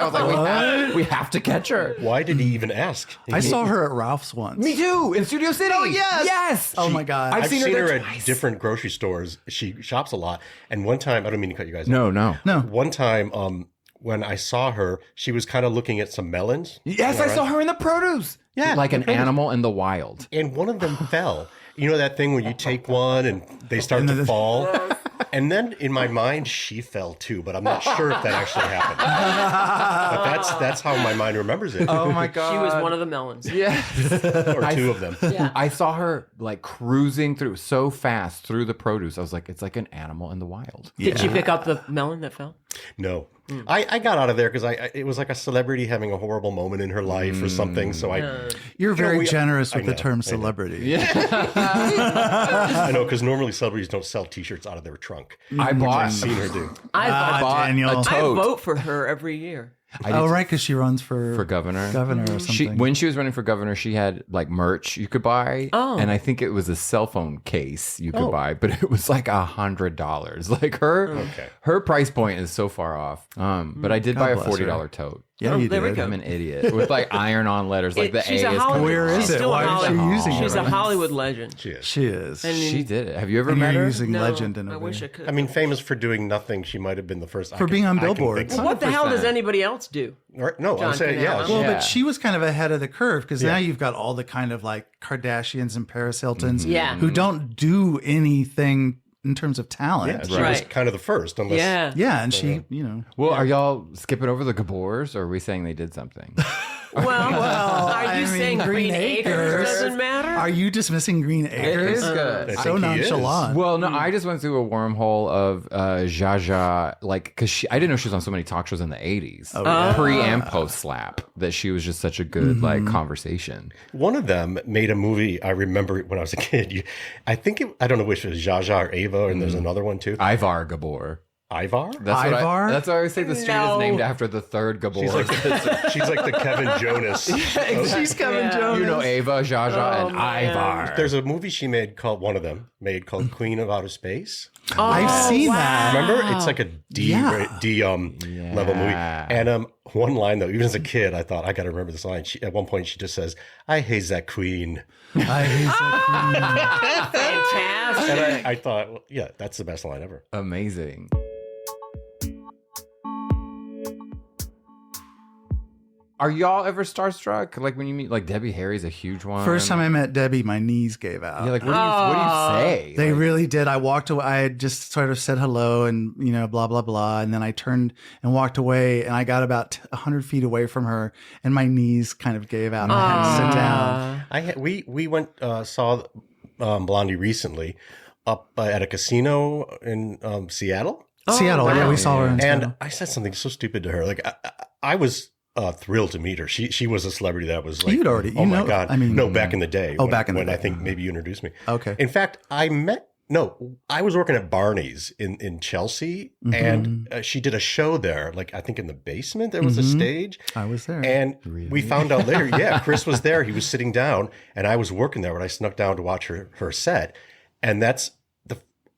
was like, we have to catch her. Why did he even ask? I saw her at Ralph's once. Me too, in Studio City. Oh yes. Oh my god. I've seen her there at twice. different grocery stores. She shops a lot. And one time, I don't mean to cut you guys off. No. No. One time, when I saw her, she was kind of looking at some melons. Yes, I saw her in the produce. Yeah, like the an produce. animal in the wild. And one of them fell. You know that thing when you take one and they start to fall? And then in my mind, she fell too, but I'm not sure if that actually happened. But that's how my mind remembers it. Oh my god, She was one of the melons. Yes. Or two of them. Yeah. I saw her like cruising through so fast through the produce. I was like, it's like an animal in the wild. Did she pick up the melon that fell? No. I got out of there because it was like a celebrity having a horrible moment in her life or something. So You're very we- generous I with the know, term I know. celebrity. I know because normally celebrities don't sell T-shirts out of their trunk. I bought. I've seen her do. I bought Daniel. a I tote vote for her every year. Oh, right, because she runs for governor. governor or something. When she was running for governor, she had like merch you could buy. Oh. And I think it was a cell phone case you could buy, but it was like $100. Like her price point is so far off. But I did buy a bless her. $40 tote. Yeah, Oh, you there we did. go. I'm an idiot with like iron-on letters, like the A she's is a Hollywood. Where is she's it? Still Why a is she Hollywood. using it She's a right now? Hollywood legend. She is. She is. And She did it. Have you ever And met you're her? using No, legend in a I way. wish I could. I mean, famous for doing nothing. She might have been the first. For being on I can billboards. think of. What the hell does 100%. anybody else do? No, John I'm saying, Kinnally. Well, Yeah. but she was kind of ahead of the curve because now Yeah. you've got all the kind of like Kardashians and Paris Hiltons Yeah. who don't do anything in terms of Yeah, talent. she was Right. kind of the first. Unless, Yeah. Yeah, and she, Well, are y'all skipping over the Gabors, or are we saying they did something? Well, are I you mean, saying Green Acres doesn't matter? Are you dismissing Green Acres? is good. I So think he is. nonchalant. Well, no, I just went through a wormhole of Zsa, like, because I didn't know she was on so many talk shows in the 80s. Pre and post slap, that she was just such a good, like, conversation. One of them made a movie. I remember when I was a kid. I don't know which was Zsa Zsa or Ava, and there's another one too. Ivar Gabor. Ivar. That's what Ivar? that's why I always say the street No. is named after the third Gabor. She's like the Kevin Jonas. She's Kevin Yeah. Jonas. You know Ava, Zsa, and man. Ivar. There's a movie she made called Queen of Outer Space. I've seen that. Remember? It's like a D Yeah. level movie. And one line though, even as a kid, I thought I got to remember this line. At one point, she just says, "I hate that queen," Fantastic. and I thought, well, yeah, that's the best line ever. Amazing. Are y'all ever starstruck? Like when you meet, like Debbie Harry's a huge one. First time I met Debbie, my knees gave out. Yeah, like what do you say? They Like, really did. I walked away. I had just sort of said hello and, blah, blah, blah. And then I turned and walked away and I got about 100 feet away from her and my knees kind of gave out and I had to sit down. We went saw Blondie recently up at a casino in Seattle. Seattle. wow. Yeah, we saw her in And Seattle. I said something so stupid to her. Like I was thrilled to meet her. She was a celebrity that was like, You'd already- oh you my know- God. I mean- no, back in the day. Oh, back in the when day. I think maybe you introduced me. Okay. In fact, I met No, I was working at Barney's in Chelsea, and she did a show there. Like I think in the basement there was a stage. I was there, and we found out later. Yeah, Chris was there. He was sitting down, and I was working there. When I snuck down to watch her set, and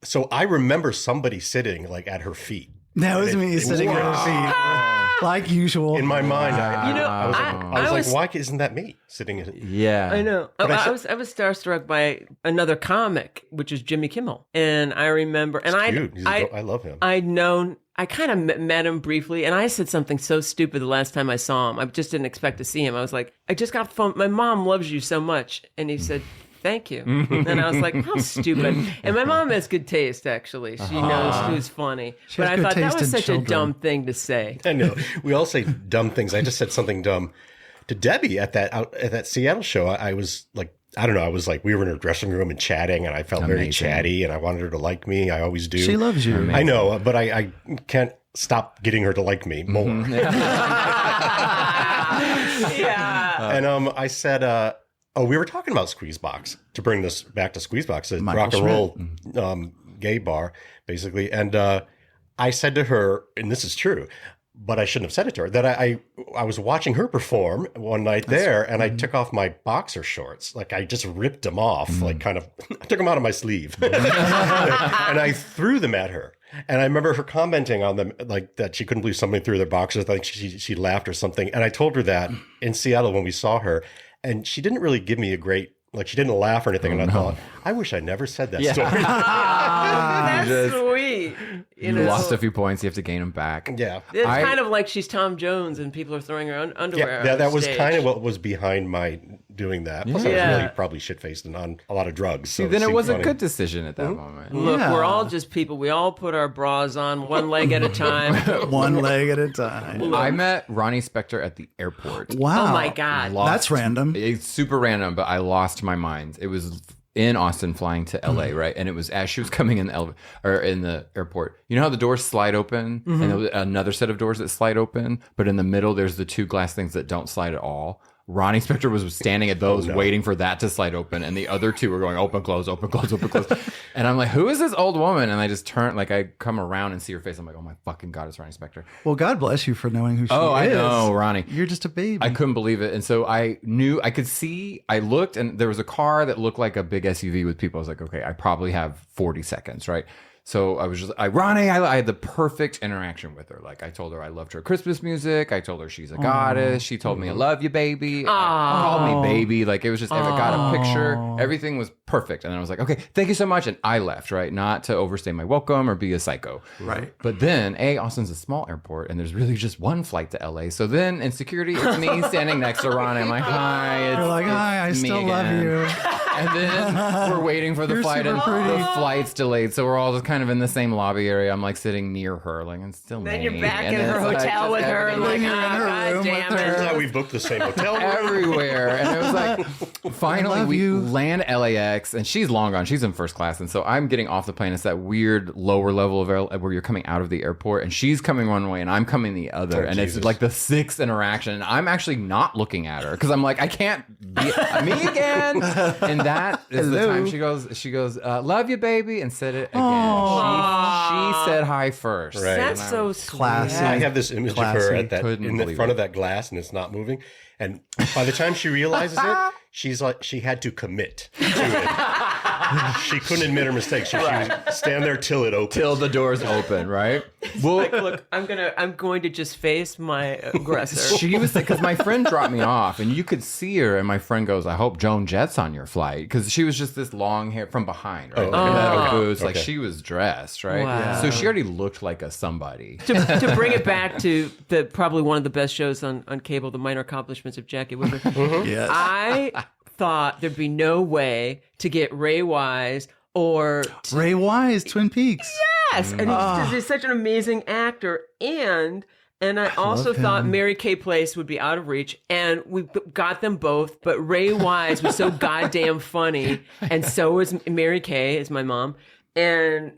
so I remember somebody sitting like at her feet. That was me sitting at her feet, like usual. In my mind, I was like, why isn't that me sitting at? Yeah, I know. I was starstruck by another comic, which is Jimmy Kimmel, and I remember, and I love him. I kind of met him briefly, and I said something so stupid the last time I saw him. I just didn't expect to see him. I was like, I just got phone. My mom loves you so much, and he said, thank you. And I was like, how stupid. And my mom has good taste, actually. She knows who's funny. But I thought that was such a dumb thing to say. I know. We all say dumb things. I just said something dumb to Debbie at that Seattle show. I was like, I don't know. I was like, we were in her dressing room and chatting, and I felt very chatty, and I wanted her to like me. I always do. She loves you. Amazing. I know, but I can't stop getting her to like me more. Yeah. And I said, we were talking about Squeezebox, to bring this back to Squeezebox, a Michael rock and roll gay bar, basically. And I said to her, and this is true, but I shouldn't have said it to her, that I was watching her perform one night there, and I took off my boxer shorts. Like I just ripped them off, like kind of, I took them out of my sleeve. And I threw them at her. And I remember her commenting on them, like that she couldn't believe somebody threw their boxers. I think she laughed or something. And I told her that in Seattle when we saw her. And she didn't really give me a great, like she didn't laugh or anything. And I thought, I wish I never said that story. That's sweet. You lost a few points. You have to gain them back. Yeah. It's kind of like she's Tom Jones and people are throwing her underwear Yeah, on that was stage. kind of what was behind my doing that. Plus I was really probably shit-faced and on a lot of drugs. See, then it was a good decision at that moment. Look, we're all just people. We all put our bras on one leg at a time. One leg at a time. I met Ronnie Spector at the airport. Wow. Oh my God. That's random. It's super random, but I lost my mind. It was in Austin flying to LA, right? And it was as she was coming in the airport. You know how the doors slide open and there was another set of doors that slide open, but in the middle there's the two glass things that don't slide at all. Ronnie Spector was standing at those waiting for that to slide open, and the other two were going open, close, open, close, open, close. And I'm like, who is this old woman? And I just turn, like I come around and see her face. I'm like, oh my fucking God, it's Ronnie Spector. Well, God bless you for knowing who she is. Oh, I know, Ronnie. You're just a baby. I couldn't believe it. And so I knew, I could see, I looked, and there was a car that looked like a big SUV with people. I was like, okay, I probably have 40 seconds, right? So I was just, Ronnie, I had the perfect interaction with her. Like I told her I loved her Christmas music. I told her she's a goddess. She told me, I love you, baby. Called me baby. Like it was just, I got a picture. Everything was perfect. And I was like, okay, thank you so much. And I left, right? Not to overstay my welcome or be a psycho. Right. But then, Austin's a small airport and there's really just one flight to LA. So then in security, it's me standing next to Ronnie. I'm like, hi. You're like, hi, I still love you. And then we're waiting for the flight, and the flight's delayed. So we're all just kind of in the same lobby area. I'm like sitting near her, like, it's still Then me. you're back And in her it's hotel with her, and like, you're in her God room damn with it. her. Turns out we booked the same hotel room. Everywhere. And it was like, finally, love we you. land LAX, and she's long gone. She's in first class. And so I'm getting off the plane. It's that weird lower level of where you're coming out of the airport, and she's coming one way, and I'm coming the other. And Jesus. it's like the sixth interaction. And I'm actually not looking at her because I'm like, I can't be me again. And that is the time she goes, love you, baby, and said it again. She said hi first. Right. That's so sweet. Classy. I have this image of her Classy. at that Couldn't in the believe front it. of that glass, and it's not moving. And by the time she realizes it, she's like, she had to commit to it. She couldn't admit her mistake. She would stand there till it opened. Till the doors open, right? Well, Like, look, I'm going to just face my aggressor. she was because my friend dropped me off, and you could see her, and my friend goes, I hope Joan Jett's on your flight, because she was just this long hair from behind, right? Like metal boots, like she was dressed, right? Wow. So she already looked like a somebody. to bring it back to probably one of the best shows on cable, The Minor Accomplishments of Jackie Whitmer. Yes. I thought there'd be no way to get Ray Wise or Ray Wise, Twin Peaks. yes, and he's such an amazing actor, and I also thought Mary Kay Place would be out of reach, and we got them both, but Ray Wise was so goddamn funny, and so was Mary Kay, is my mom. And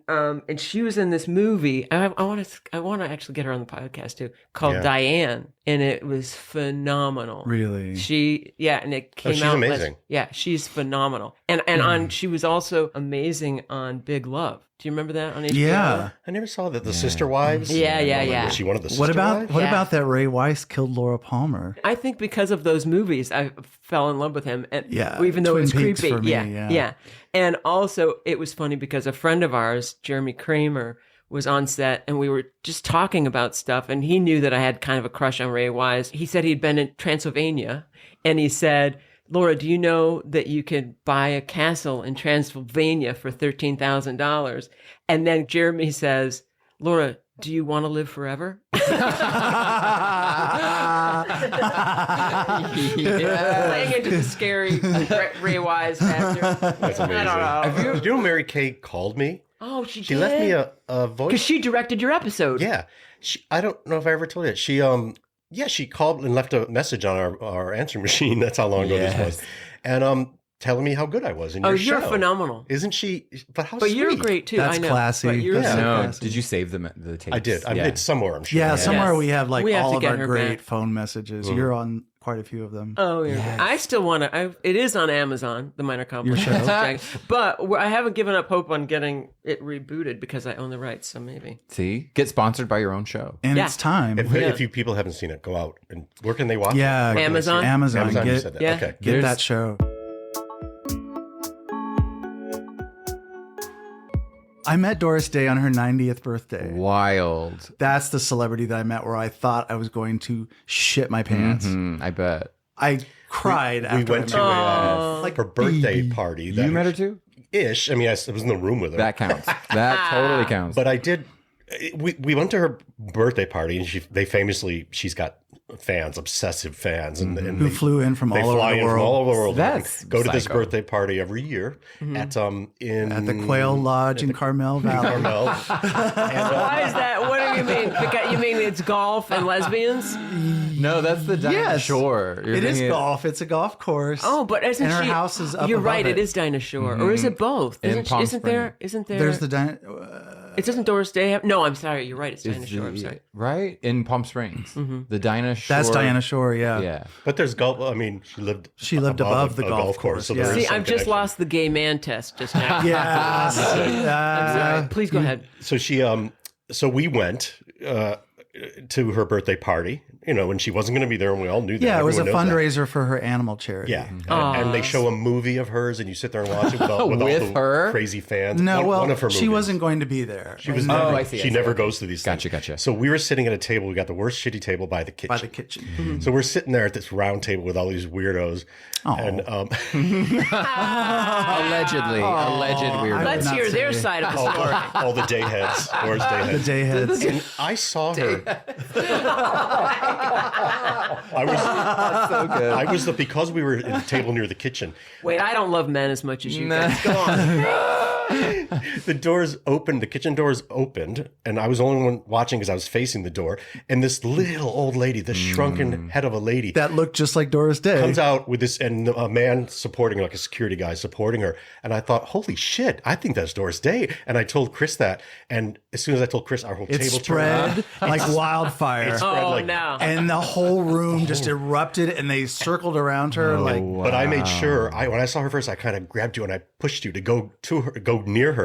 she was in this movie. I want to actually get her on the podcast too, called Diane, and it was phenomenal. Really? And it came she's out. amazing. She's phenomenal. And she was also amazing on Big Love. Do you remember that on HBO? Yeah. I never saw that. The Sister Wives. Yeah. Was she one of the sister What wives? about that Ray Weiss killed Laura Palmer? I think because of those movies, I fell in love with him. And even though Twin it was Peaks creepy. for me, yeah. And also, it was funny because a friend of ours, Jeremy Kramer, was on set, and we were just talking about stuff, and he knew that I had kind of a crush on Ray Wise. He said he'd been in Transylvania, and he said, Laura, do you know that you could buy a castle in Transylvania for $13,000? And then Jeremy says, Laura, do you want to live forever? Playing into the scary Ray Wise factor. That's amazing. I don't know. Did you know Mary Kay called me? Oh, she She left me a voice. because she directed your episode. Yeah. I don't know if I ever told you that. She called and left a message on our answering machine. That's how long ago this was. And telling me how good I was in your show. You're phenomenal. Isn't she? But how But sweet. you're great too. That's I know. classy. But you're That's so No, classy. did you save the tapes? I did. Yeah. It's somewhere, I'm sure. Yeah, somewhere Yes. we have like We have all to of get our her great back. phone messages. You're on quite a few of them. Oh, yeah. I still want to. It is on Amazon, The Minor Complex. Your show? But I haven't given up hope on getting it rebooted because I own the rights. So maybe. See, get sponsored by your own show. And Yeah. it's time. If you people haven't seen it, go out and where can they watch Yeah. it? Where can they see it? Amazon? Amazon. You Get, said that. yeah. Okay. get that show. I met Doris Day on her 90th birthday. Wild. That's the celebrity that I met where I thought I was going to shit my pants. I bet. I cried We after went I to met her. her birthday party. You met her too? Ish. I mean, I was in the room with her. That counts. That totally counts. But I did. We went to her birthday party, and she's got fans, obsessive fans, and Who flew in from they all fly over the in from all world. over the world. That's and go to this psycho. birthday party every year at At the Quail Lodge in Carmel Valley. Carmel. Why is that? What do you mean? Because you mean it's golf and lesbians? no, that's the Dinah Yes. Shore. You're It is thinking- golf. It's a golf course. Oh, but isn't And her she? house is up You're above right. it. It is Dinah Shore, or is it both? In Isn't, Palm isn't there? Springs. Isn't there? There's the It doesn't Doris Day have? No, I'm sorry. You're right. It's Dinah Is Shore. I'm the- sorry. Right? In Palm Springs. The Dinah Shore. That's Diana Shore. Yeah. Yeah. But there's golf. I mean, she lived above the a golf course, So yeah. there is See, some I've just connection. lost the gay man test just now. Yes. I'm sorry. Please go ahead. So so we went to her birthday party, and she wasn't going to be there, and we all knew that. Yeah, it was a Everyone knows that. fundraiser for her animal charity. Yeah, and they show a movie of hers, and you sit there and watch it with all With the her? crazy fans. No, one of her she movies. wasn't going to be there. She was And never. I see, I She see. never goes to these. Gotcha, things. gotcha. So we were sitting at a table. We got the worst shitty table by the kitchen. by the kitchen. So we're sitting there at this round table with all these weirdos, and Allegedly. Alleged weird. Let's not hear say their it. side of the story. all the day heads, Doris day The heads. day heads. And I saw her. I was so good. because we were at the table near the kitchen. Wait, I don't love men as much as you guys. Go on. The doors opened, the kitchen doors opened, and I was the only one watching because I was facing the door. And this little old lady, this shrunken head of a lady, That looked just like Doris Day. comes out with this, and a man supporting her, like a security guy supporting her. And I thought, holy shit, I think that's Doris Day. And I told Chris that. And as soon as I told Chris, our whole It table turned spread like wildfire. spread Oh, like- no. And the whole room just erupted, and they circled around her like But I made sure, when I saw her first, I kind of grabbed you and I pushed you to go near her.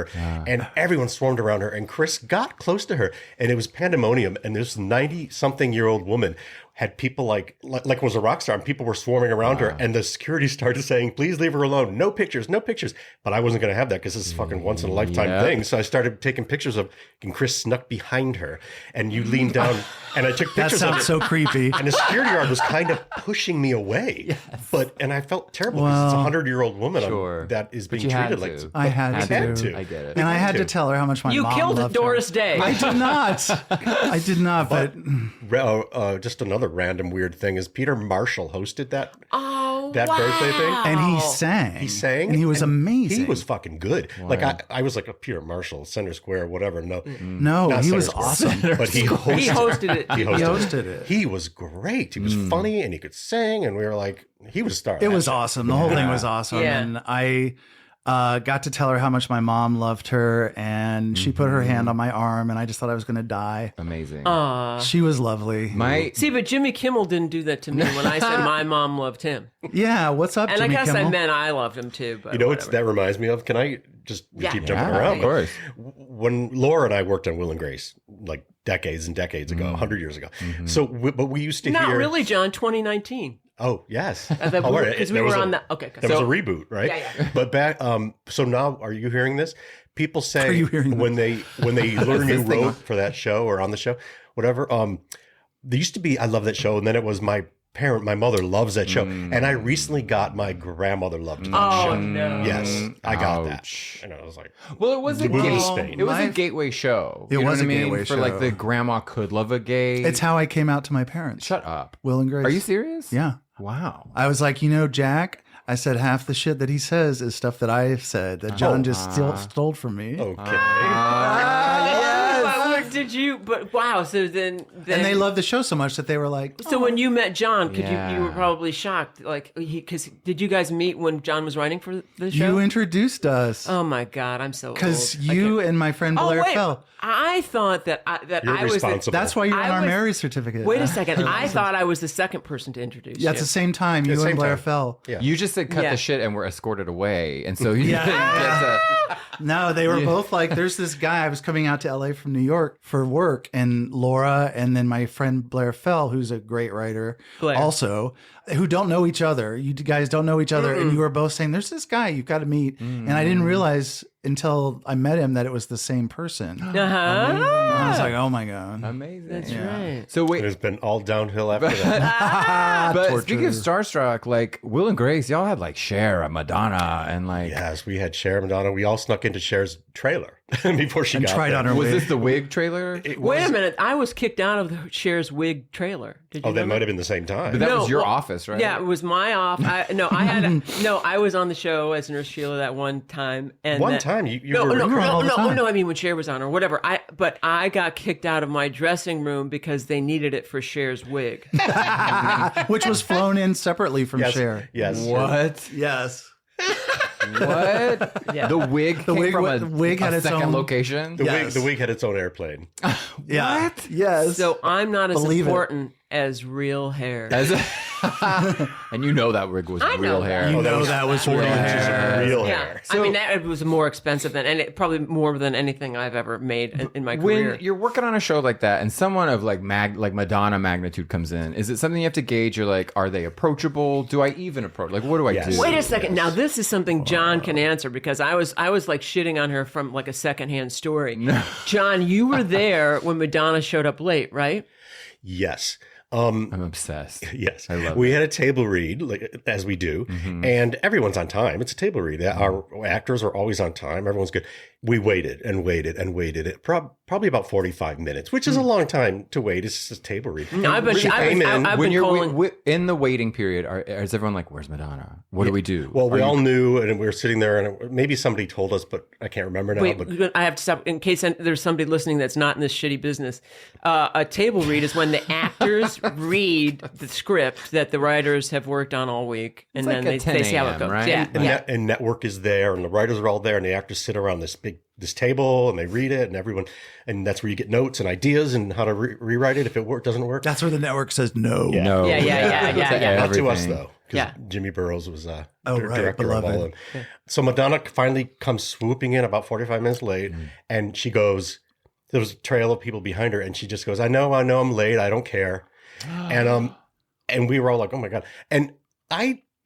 And everyone swarmed around her. And Chris got close to her. And it was pandemonium. And this 90-something-year-old woman had people like it was a rock star, and people were swarming around her. And the security started saying, please leave her alone. No pictures, no pictures. But I wasn't going to have that because this is a fucking once-in-a-lifetime thing. So I started taking pictures of, and Chris snuck behind her. And you leaned down, and I took that pictures of sounds it. so creepy. And the security guard was kind of pushing me away. And I felt terrible because it's a 100-year-old woman Sure. that is But being you had treated like. to. I had I to. had to. I get it. And I had to to. tell her how much my You mom killed loved Doris her. Day. I did not. I did not. But Just another random weird thing is Peter Marshall hosted that Oh, that birthday thing. and he sang. He sang, and he was amazing. He was fucking good. Like I was like a Peter Marshall, Center Square, whatever. No, no, not he Center was Square. awesome. But he hosted, He hosted it. He He hosted it. He was great. He was funny and he could sing, and we were like, he was a star. It was awesome. The whole thing was awesome. Yeah. And I got to tell her how much my mom loved her, and she put her hand on my arm, and I just thought I was going to die. Amazing. She was lovely. See, but Jimmy Kimmel didn't do that to me when I said my mom loved him. Yeah, what's up, And Jimmy I guess Kimmel? I meant I loved him too. But You know what whatever. that reminds me of? Can I just keep jumping around? Of course. When Laura and I worked on Will and Grace, like decades and decades ago, 100 years ago. So, but we used to Not hear. really, John. 2019. Oh, yes. Because we were on that. Okay. There was a reboot, right? Yeah. But back, so now, are you hearing this? People say Are you hearing when they learn you wrote for that show or on the show, whatever. There used to be, I love that show, and then it was my mother loves that show, and I recently got my grandmother loved that show. No. Yes, I got that, Ouch. and I was like, Well, it was a Movie gay, Spain. it was a My- gateway show. It You know was what a I mean? gateway for like show. the grandma could love a gay. It's how I came out to my parents. Shut up. Will and Grace. Are you serious? Yeah. Wow. I was like, Jack, I said half the shit that he says is stuff that I've said that John just stole from me. okay. But did you? But wow. So then And they loved the show so much that they were like, So when you met John, you were Yeah. probably shocked, like because did you guys meet when John was writing for the show? you introduced us. Oh my God, I'm so old. Because I you can't- and my friend Oh Blair wait, fell. I thought that You're I was. responsible. That's why you're on I our was- marriage certificate. Wait a second. I thought I was the second person to introduce Yeah, you. it's the same time. You same and Blair time. fell. Yeah. You just said cut Yeah. the shit and were escorted away. And so you Yeah. didn't get to. No, they were both like, there's this guy. I was coming out to LA from New York for work, and Laura and then my friend Blair Fell, who's a great writer, Blair. also, who don't know each other. You guys don't know each other. And you were both saying, there's this guy you've got to meet. And I didn't realize until I met him that it was the same person. And I was like, oh my God. Amazing. That's right. So wait, It's been all downhill after that. but torture. speaking of starstruck, like Will and Grace, y'all had like Cher, Madonna, and like. Yes, we had Cher, Madonna. We all snuck into Cher's trailer before she And got tried there. on her Was wig. this the wig trailer? Wait a minute. I was kicked out of the Cher's wig trailer. Did you Oh, that know might have been the same time. But that No, was your well, office, right? Yeah, it was my off. I was on the show as Nurse Sheila that one time. And One that- time you No, were no, recruited all the no, time. no. I mean, when Cher was on or whatever. But I got kicked out of my dressing room because they needed it for Cher's wig. Which was flown in separately from yes, Cher. yes. What? Yes. What? Yeah. The wig came wig from wa- a, the wig had a its second own- location? Yes. The wig had its own airplane. Yeah. What? Yes. So I'm not as Believe it. important as real hair. As and you know that wig was I know real that. hair. You Oh, know that was 40 real inches hair. of real Yeah, hair. I mean that was more expensive than, and it probably more than anything I've ever made in my When career. you're working on a show like that and someone of like Madonna magnitude comes in, is it something you have to gauge? You're like, are they approachable? Do I even approach? Like, what do I Yes. do? Wait a second. Now this is something John can answer because I was like shitting on her from like a secondhand story. John, you were there when Madonna showed up late, right? Yes. I'm obsessed. Yes. I love We had a table read, like, as we do, and everyone's on time. It's a table read. Our actors are always on time. Everyone's good. We waited and waited and waited. Probably about 45 minutes, which is a long time to wait. It's just a table read. No, I've been, She came in. I've When been you're calling. in the waiting period, is everyone like, "Where's Madonna? What do we do?" Well, we Are you- all knew, and we were sitting there, and maybe somebody told us, but I can't remember now. Wait, but I have to stop in case there's somebody listening that's not in this shitty business. A table read is when the actors read the script that the writers have worked on all week, and It's then like they, a they see how 10 it goes. right? Yeah, and, yeah. and network is there, and the writers are all there, and the actors sit around this table, and they read it, and everyone, and that's where you get notes and ideas and how to rewrite it if it doesn't work. That's where the network says no. No. Yeah. Not to us Everything. though, because Yeah. Jimmy Burrows was right, director of all beloved. of them. So Madonna finally comes swooping in about 45 minutes late, and she goes. There was a trail of people behind her, and she just goes, "I know, I'm late. I don't care." And we were all like, "Oh my God!" And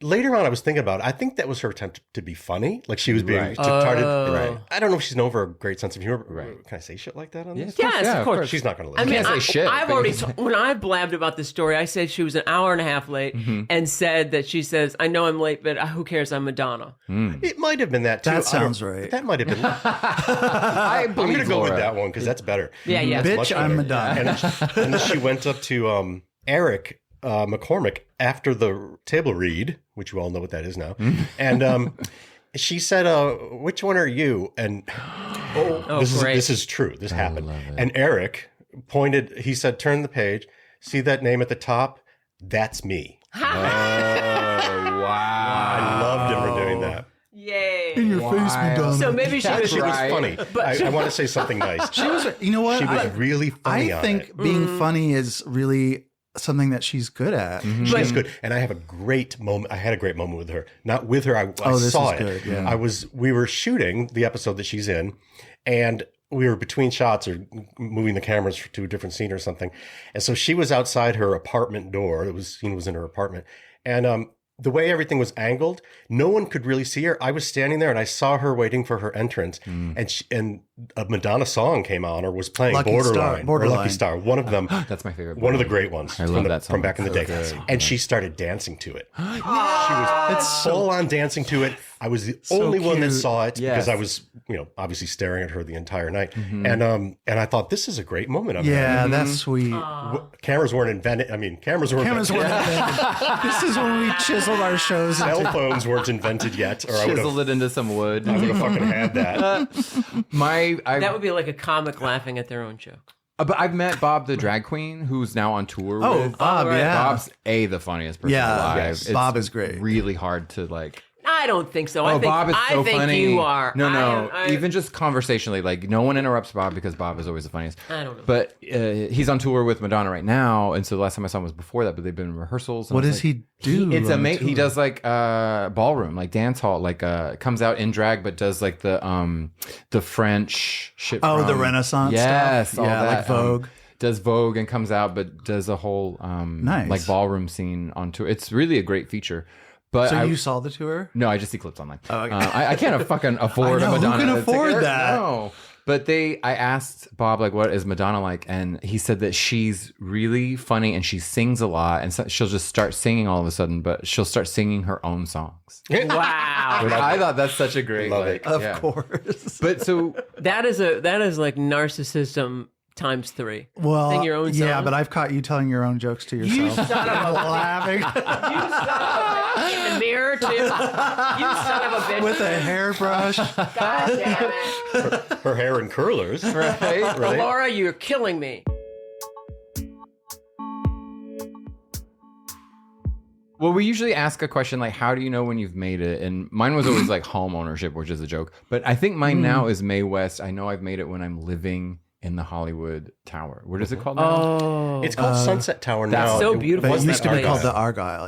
later on, I was thinking about it. I think that was her attempt to be funny, like she was being Right. targeted. Oh. I don't know if she's known for a great sense of humor. Right. Can I say shit like that on this? Yes, Yeah, of of course. course. She's not going to I listen. mean, can't say shit, I've but- already when I blabbed about this story, I said she was an hour and a half late, and said that she says, "I know I'm late, but who cares? I'm Madonna." It might have been that too. That I don't- sounds right. That might have been. I I'm going believe to go with Laura. that one because that's better. Yeah, yeah. That's Bitch, much I'm better. Madonna. And then she went up to Eric McCormick after the table read, which you all know what that is now. And she said, "Which one are you?" And Great. this is true. This happened. love it. And Eric pointed. He said, "Turn the page. See that name at the top? That's me." Oh wow! I loved him for doing that. Yay! In your face, Madonna. So maybe she was She was right. funny. I want to say something nice. She was. You know what? She was really funny. I think being funny is really something that she's good at. She is good, and I have a great moment. I had a great moment with her. Not with her. I this saw is it. good, yeah. We were shooting the episode that she's in, and we were between shots or moving the cameras to a different scene or something. And so she was outside her apartment door. The scene was in her apartment, and the way everything was angled, no one could really see her. I was standing there and I saw her waiting for her entrance, and a Madonna song came on or was playing, Lucky Borderline, Star. or Lucky Star, one of them. That's my favorite. One of the great ones. I love that song. from back in the day. So good. And she started dancing to it. She was full on dancing to it. I was the only one that cute. saw it Yes. because I was, obviously staring at her the entire night. And I thought this is a great moment. of Yeah, her. that's sweet. Cameras weren't invented. I mean, cameras weren't Cameras weren't invented. This is when we chiseled our shows. Cell phones weren't invented yet, or I would Chiseled have it into some wood. fucking had that. That would be like a comic laughing at their own joke. But I've met Bob the drag queen, who's now on tour. Oh, with Bob, right. yeah. Bob's the funniest person Yeah, alive. yes. It's Bob is great. Really hard to like. I don't think so. Oh, I think, Bob is so I think funny. you are. No. I- Even just conversationally, like no one interrupts Bob because Bob is always the funniest. I don't know. But he's on tour with Madonna right now, and so the last time I saw him was before that. But they've been in rehearsals. and What I was does like, he do? It's on amazing. He tour? does like ballroom, like dance hall, like comes out in drag, but does like the French shit. Oh, the from- Renaissance yes, stuff? all Yeah, that, like Vogue. does Vogue and comes out, but does a whole Nice. like ballroom scene on tour. It's really a great feature. But So you saw the tour? no, I just see clips online. Oh, okay. I can't afford I know, a who Madonna. can afford ticket. that? No. But I asked Bob, like, what is Madonna like? And he said that she's really funny and she sings a lot. And so she'll just start singing all of a sudden, but she'll start singing her own songs. Wow. Which I thought that's such a great, Love like, it. Of yeah. course. But so that is like narcissism times 3. Well, Sing your own yeah, song? but I've caught you telling your own jokes to yourself. son of a- laughing In the mirror too. You son of a bitch. with a hairbrush. God damn it. Her hair in curlers. right, Laura, you're killing me. Well, we usually ask a question like, how do you know when you've made it? And mine was always like home ownership, which is a joke. But I think mine now is Mae West. I know I've made it when I'm living in the Hollywood Tower. What is it called now? Oh. It's called Sunset Tower now. so beautiful. But it wasn't used to that be called Argyle. the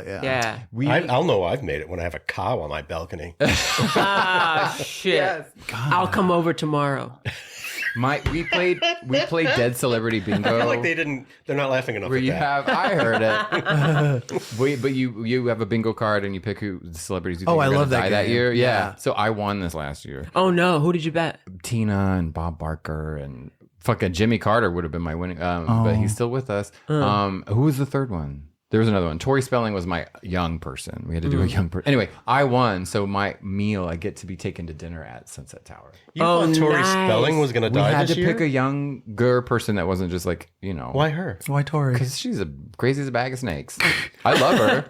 Argyle. Yeah. Yeah. I'll know I've made it when I have a cow on my balcony. Ah, shit. I'll come over tomorrow. We played Dead Celebrity Bingo. I feel like they're not laughing enough Where at you that. have, I heard it. But you have a bingo card and you pick who the celebrities you think Oh, are I gonna love that die that game. year. Yeah. Yeah. So I won this last year. Oh no, who did you bet? Tina and Bob Barker and fucking Jimmy Carter would have been my winning. But he's still with us. Who was the third one? There was another one. Tori Spelling was my young person. We had to do a young person. Anyway, I won. So my meal, I get to be taken to dinner at Sunset Tower. You thought Tori nice. Spelling was going to We die had this to year? pick a younger person that wasn't just like, Why her? Why Tori? because she's crazy as a bag of snakes. I love her.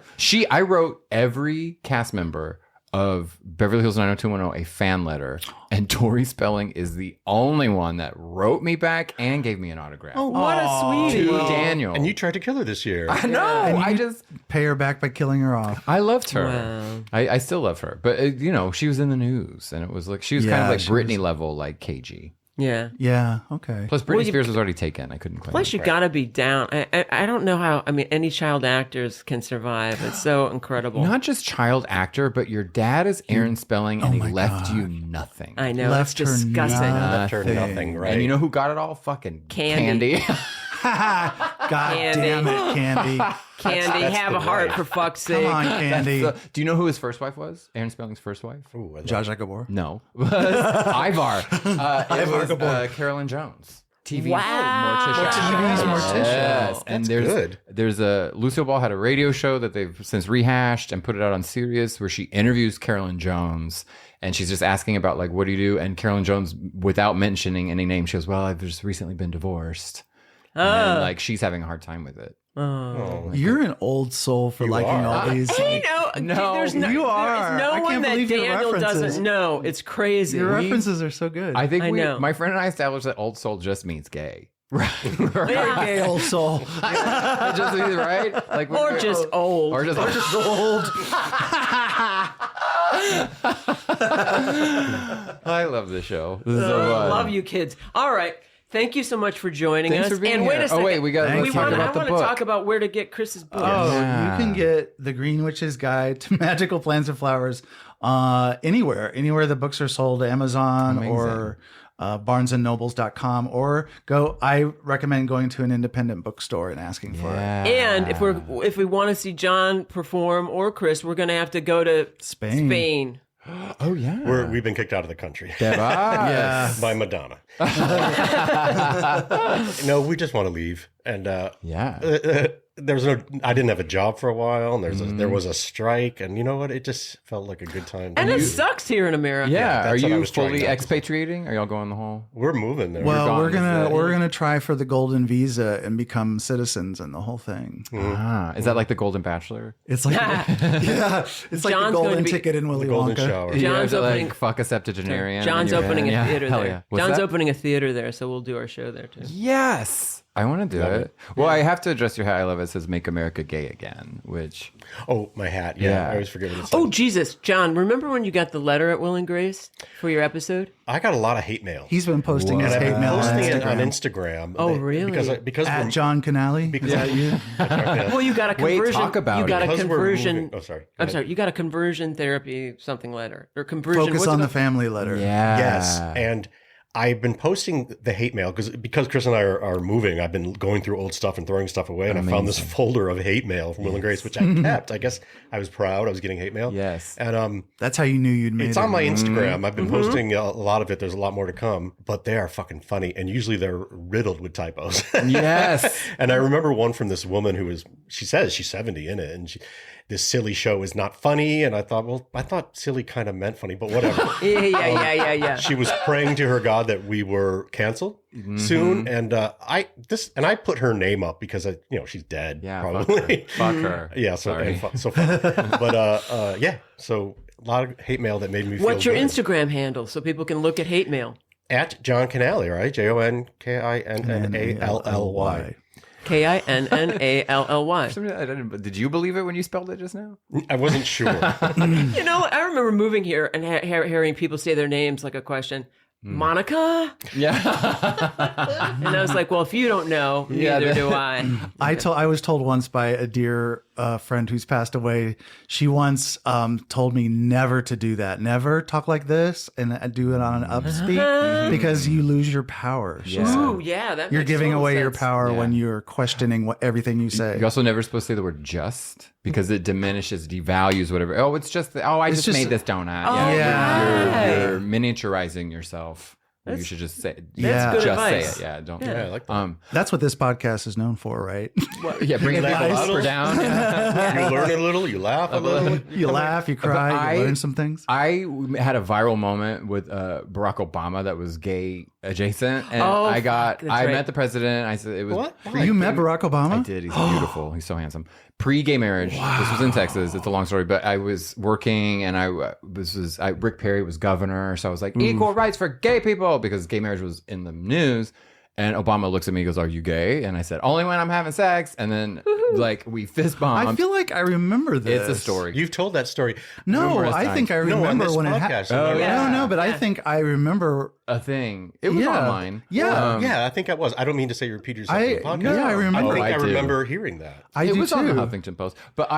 I wrote every cast member of Beverly Hills 90210 a fan letter, and Tori Spelling is the only one that wrote me back and gave me an autograph. Oh, what a sweetie. to Daniel. And you tried to kill her this year. I know. I just Pay her back by killing her off. I loved her. Wow. I still love her, but she was in the news, and it was like she was kind Yeah, of like she Britney level, like KG. Yeah. Yeah. Okay. Plus, Britney you- Spears was already taken. I couldn't claim. Plus, it. you got to be down. I don't know how. I mean, any child actors can survive. It's so incredible. Not just child actor, but your dad is Aaron Spelling, and he left you nothing. I know. Left It's her disgusting. Left her nothing, right? And you know who got it all? Fucking Candy. Candy. God Candy. damn it, Candy. Candy, have the a heart way. for fuck's Come sake. on, Candy. Do you know who his first wife was? Aaron Spelling's first wife? Ooh, I love Zsa Gabor. No. Ivar. It was Carolyn Jones. TV Wow. Morticia. TV's Morticia. Yes. And good. there's Lucille Ball had a radio show that they've since rehashed and put it out on Sirius where she interviews Carolyn Jones. And she's just asking about like, what do you do? And Carolyn Jones, without mentioning any name, she goes, well, I've just recently been divorced. And like, she's having a hard time with it. You're an old soul for liking are. all these. No, there's you are. There's no I one can't that believe your Daniel references. doesn't know. It's crazy. Your references are so good. I think I know. my friend and I established that old soul just means gay. Right. You're a gay old soul. It just means, right? Like Or just old. Or just old. I love this show. This is so fun. Love you, kids. All right. Thank you so much for joining Thanks us. for being and wait here. a second. Oh, wait, let's talk about the I want book. to talk about where to get Chris's book. Oh, Yeah. you can get The Green Witch's Guide to Magical Plants and Flowers anywhere the books are sold, Amazon Amazing. or barnesandnobles.com, or I recommend going to an independent bookstore and asking for it. And if we want to see John perform or Chris, we're going to have to go to Spain. Oh, yeah. We've been kicked out of the country Yeah. by Madonna. No, we just want to leave. And Yeah. I didn't have a job for a while, and there was a strike, and you know what? It just felt like a good time. And it sucks here in America. Yeah. Are that's what I you was trying fully not to say. expatriating? Are y'all going the whole? We're moving there. Well, gone, we're is it? gonna try for the golden visa and become citizens and the whole thing. Is that like the Golden Bachelor? It's like it's like John's the going to golden be- ticket in Willy the golden Wonka. shower. John's is it opening- like fuck a septuagenarian. John's and you're opening in? a theater Hell there. yeah. What's John's that? opening a theater there, so we'll do our show there too. Yes. I want to do it. Well, I have to address your hat. I love it. It says "Make America Gay Again," which Oh, my hat. Yeah. I always forget what it says. Oh, Jesus. John, remember when you got the letter at Will and Grace for your episode? I got a lot of hate mail. He's been posting and his I've hate been mail on posting it on Instagram. Instagram. Oh, really? Because At we're- Jon Kinnally. because Is that you? Well, you got a Wait, conversion. talk about you got it. a Because we're conversion. moving- oh, sorry. Go I'm ahead. sorry. You got a conversion therapy something letter or conversion. Focus what's on it the called? family letter. yeah. Yes, and I've been posting the hate mail because Chris and I are moving. I've been going through old stuff and throwing stuff away, and I found this folder of hate mail from Will and Grace, which I kept. I guess I was proud. I was getting hate mail. Yes. And That's how you knew you'd made it's it. on my Instagram. I've been posting a lot of it. There's a lot more to come, but they are fucking funny, and usually they're riddled with typos. Yes. And I remember one from this woman she says she's 70 in it, and this silly show is not funny. And I thought silly kind of meant funny, but whatever. Yeah. She was praying to her God that we were canceled soon, and I put her name up because she's dead. Yeah. probably. Fuck her. Yeah. So Sorry. so fun. But yeah. So a lot of hate mail that made me feel What's your good. Instagram handle so people can look at hate mail? At Jon Kinnally, right? JONKINNALLY. KINNALLY. Did you believe it when you spelled it just now? I wasn't sure. You know, I remember moving here and hearing people say their names like a question. Monica? Yeah. And I was like, well, if you don't know, neither do I. I was told once by a dear friend who's passed away. She once told me never to do that. Never talk like this and do it on an upspeak because you lose your power. She said. Ooh, yeah. That You're makes giving total away your sense. power Yeah. when you're questioning everything you say. You're also never supposed to say the word "just" because it diminishes, devalues whatever. Oh, it's just. I just just- made this donut. Oh, Yeah. You're miniaturizing yourself. You should just say. Yeah. good just advice. say it. Yeah. Don't. Yeah, I like that. That's what this podcast is known for, right? Yeah. Bring it Laugh a up little. or down. Yeah. You learn a little, you laugh a little. You laugh, you cry, you learn some things. I had a viral moment with Barack Obama that was gay adjacent, and Oh, I that's right. met the president. I said it was What? You met Barack Obama? I did. He's beautiful. He's so handsome. Pre-gay marriage. This was in Texas. It's a long story, but I was working, and Rick Perry was governor, so I was like, equal rights for gay people because gay marriage was in the news. And Obama looks at me and goes, "Are you gay?" And I said, "Only when I'm having sex." And then we fist bumped. I feel like I remember this. it's a story. You've told that story. No, numerous I think I times. No, on remember this when it podcast. happened. Oh, yeah. No, but I think I remember. A thing. It was Yeah. online. Yeah. Yeah, I think I was. I don't mean to say you repeat yourself in the podcast. yeah, I remember. I I do. remember hearing that. I It do was too. on the Huffington Post, but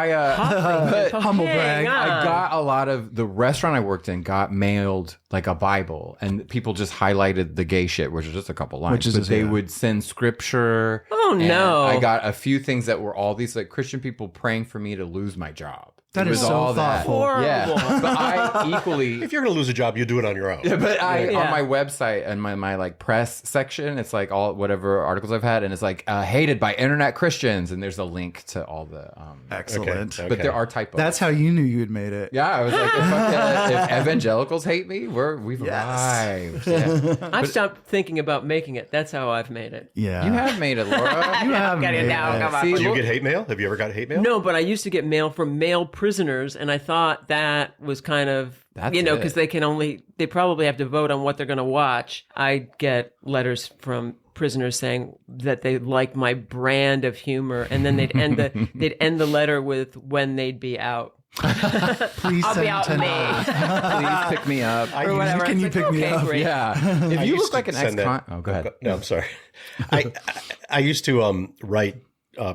Humble brag. I got a lot of the restaurant I worked in got mailed like a Bible, and people just highlighted the gay shit, which is just a couple lines. Which is- but they yeah. would send scripture. Oh, and no. I got a few things that were all these like Christian people praying for me to lose my job. That It is was so all that. thoughtful. Yeah, Horrible. but I equally. If you're going to lose a job, you do it on your own. Yeah, but Yeah. on my website and my like press section, it's like all whatever articles I've had, and it's like hated by internet Christians, and there's a link to all the. Excellent. Okay. But there are typos. That's how you knew you had made it. Yeah, I was like, if evangelicals hate me, we've arrived. Yeah. I've stopped thinking about making it. That's how I've made it. Yeah. You have made it, Laura. You have Got it made now. it. Come on. See, Do you get hate mail? Have you ever got hate mail? No, but I used to get mail from male prisoners, and I thought that was kind of, That's you know, it. because they probably have to vote on what they're going to watch. I get letters from prisoners saying that they like my brand of humor, and then they'd end the letter with when they'd be out. Please I'll send be out in $10. Please pick me up. or whatever. Can you It's like, pick me okay, up? great. Yeah. If I you used look like to an send ex-con... that- Oh, go ahead. No, I'm sorry. I used to write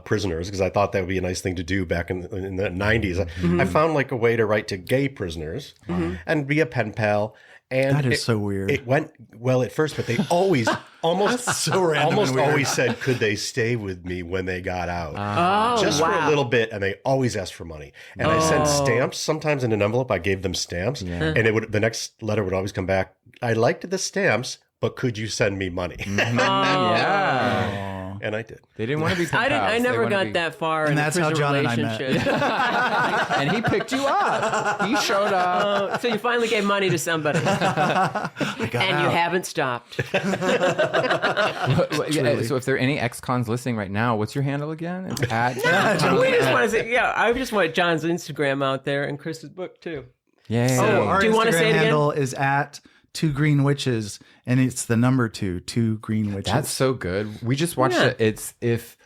prisoners because I thought that would be a nice thing to do back in the 90s. I found like a way to write to gay prisoners and be a pen pal. And That is so weird. It went well at first, but they always almost so random and almost weird. always said, could they stay with me when they got out? Oh, Just for wow. a little bit, and they always asked for money. And I sent stamps. Sometimes in an envelope, I gave them stamps, and it would. The next letter would always come back. I liked the stamps, but could you send me money? Yeah. And I did. They didn't want to be pen I pals. They never wanted to got be- that far And in that's a how prison John and I met. relationship. And he picked you up. He showed up. So you finally gave money to somebody, and you haven't stopped. So if there are any ex-cons listening right now, what's your handle again? It's at We just want to say, I just want John's Instagram out there and Chris's book too. Yeah. Oh, our Do you wanna Instagram say it again? handle is at 2 Green Witches, and it's the number 2 Green Witches. That's so good. We just watched it. It's if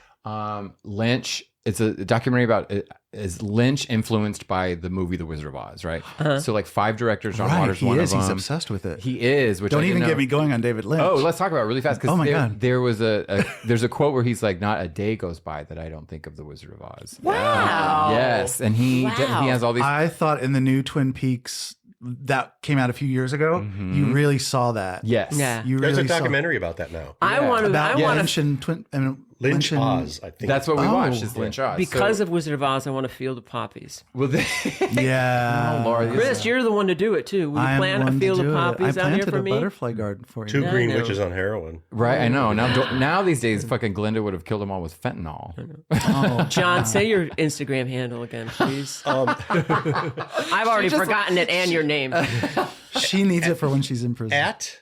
Lynch. It's a documentary about is Lynch influenced by the movie The Wizard of Oz, right? So like 5 directors. John right. Waters, He one is. of He's them. obsessed with it. He is. Which Don't I even didn't get know. me going on David Lynch. Oh, let's talk about it really fast because Oh my God. there was there's a quote where he's like, "Not a day goes by that I don't think of The Wizard of Oz." Wow. Yes, and he has all these. I thought in the new Twin Peaks that came out a few years ago, you really saw that. Yes. Yeah. You There's really a documentary about that now. I want to. About I want Lynch to. and Twin and Lynch and- Oz, I think. That's what we Oh. watched. Is Lynch Oz Because of Wizard of Oz, I want to feel the poppies. well, they, Yeah. oh, Laura, these- Chris, you're the one to do it too. Will you I'm plant one a to field of do it. poppies I out here planted for a me? butterfly garden for you. 2 Green know. Witches on heroin. right? I know. Now these days, fucking Glinda would have killed them all with fentanyl. Oh, John, say your Instagram handle again, please. I've already forgotten it and your name. she needs it for when she's in prison. At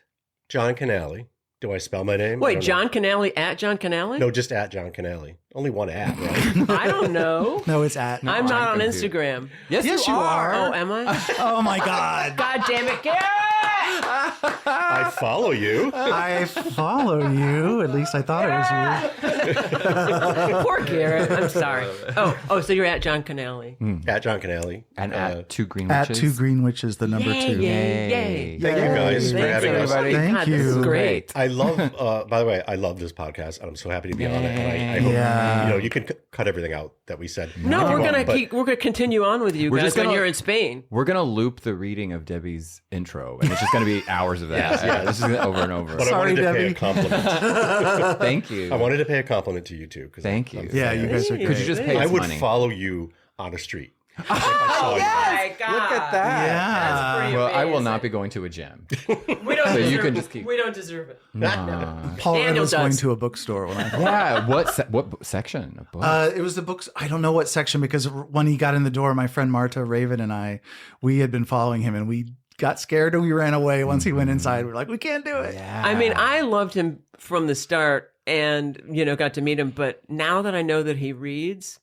Jon Kinnally. Do I spell my name? I Wait, don't know. Jon Kinnally at Jon Kinnally? No, just at Jon Kinnally. Only one at, right? I don't know. No, it's at. I'm not on confused. Instagram. Yes, you are. Oh, am I? Oh my God. God damn it, Garrett! I follow you. I follow you. At least I thought it was you. Poor Garrett. I'm sorry. Oh, so you're at Jon Kinnally. At Jon Kinnally. and at 2 Green At Witches. 2 Green Witches, the number Yay, 2. yay. Thank you guys for Thanks, having us. everybody. Thank God, This is you. great. I love, by the way, I love this podcast, and I'm so happy to be on it. And I hope, Yeah. you can cut everything out that we said. No, we're But gonna continue on with you We're guys just when gonna- you're in Spain. We're gonna loop the reading of Debbie's intro, and it's just gonna be hours of that. Yes. This is over and over. But I Sorry, wanted to pay Debbie. a compliment. Thank you. I wanted to pay a compliment to you too. Thank you. Yeah, you guys are Hey. Could you great. just pay I us would money? follow you on a street. If I saw you. my God. Look at that. Yeah. Well, I will not be going to a gym. We don't So you deserve can it. just keep- We don't deserve it. Paul Rudd Daniel was going does. to a bookstore when I Yeah. What section of books? it was the books. I don't know what section because when he got in the door, my friend Marta Raven and we had been following him and we got scared and we ran away once he went inside. We were like, we can't do it. I mean, I loved him from the start and, got to meet him. But now that I know that he reads,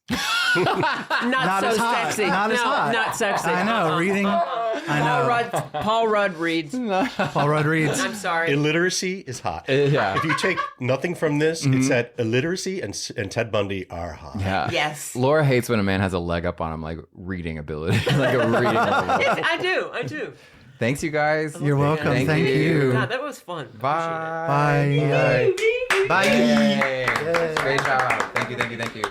not so as hot. sexy. Not as hot. Not sexy. I know. Reading. I know. Paul Rudd reads. Paul Rudd reads. I'm sorry. Illiteracy is hot. Yeah. If you take nothing from this, it's that illiteracy and Ted Bundy are hot. Yeah. Yes. Laura hates when a man has a leg up on him, like reading ability, like a reading ability. I do. Thanks, you guys. You're welcome. Thank Thank you. you. God, that was fun. Bye. Bye. Bye. Yay. Great job. Thank you.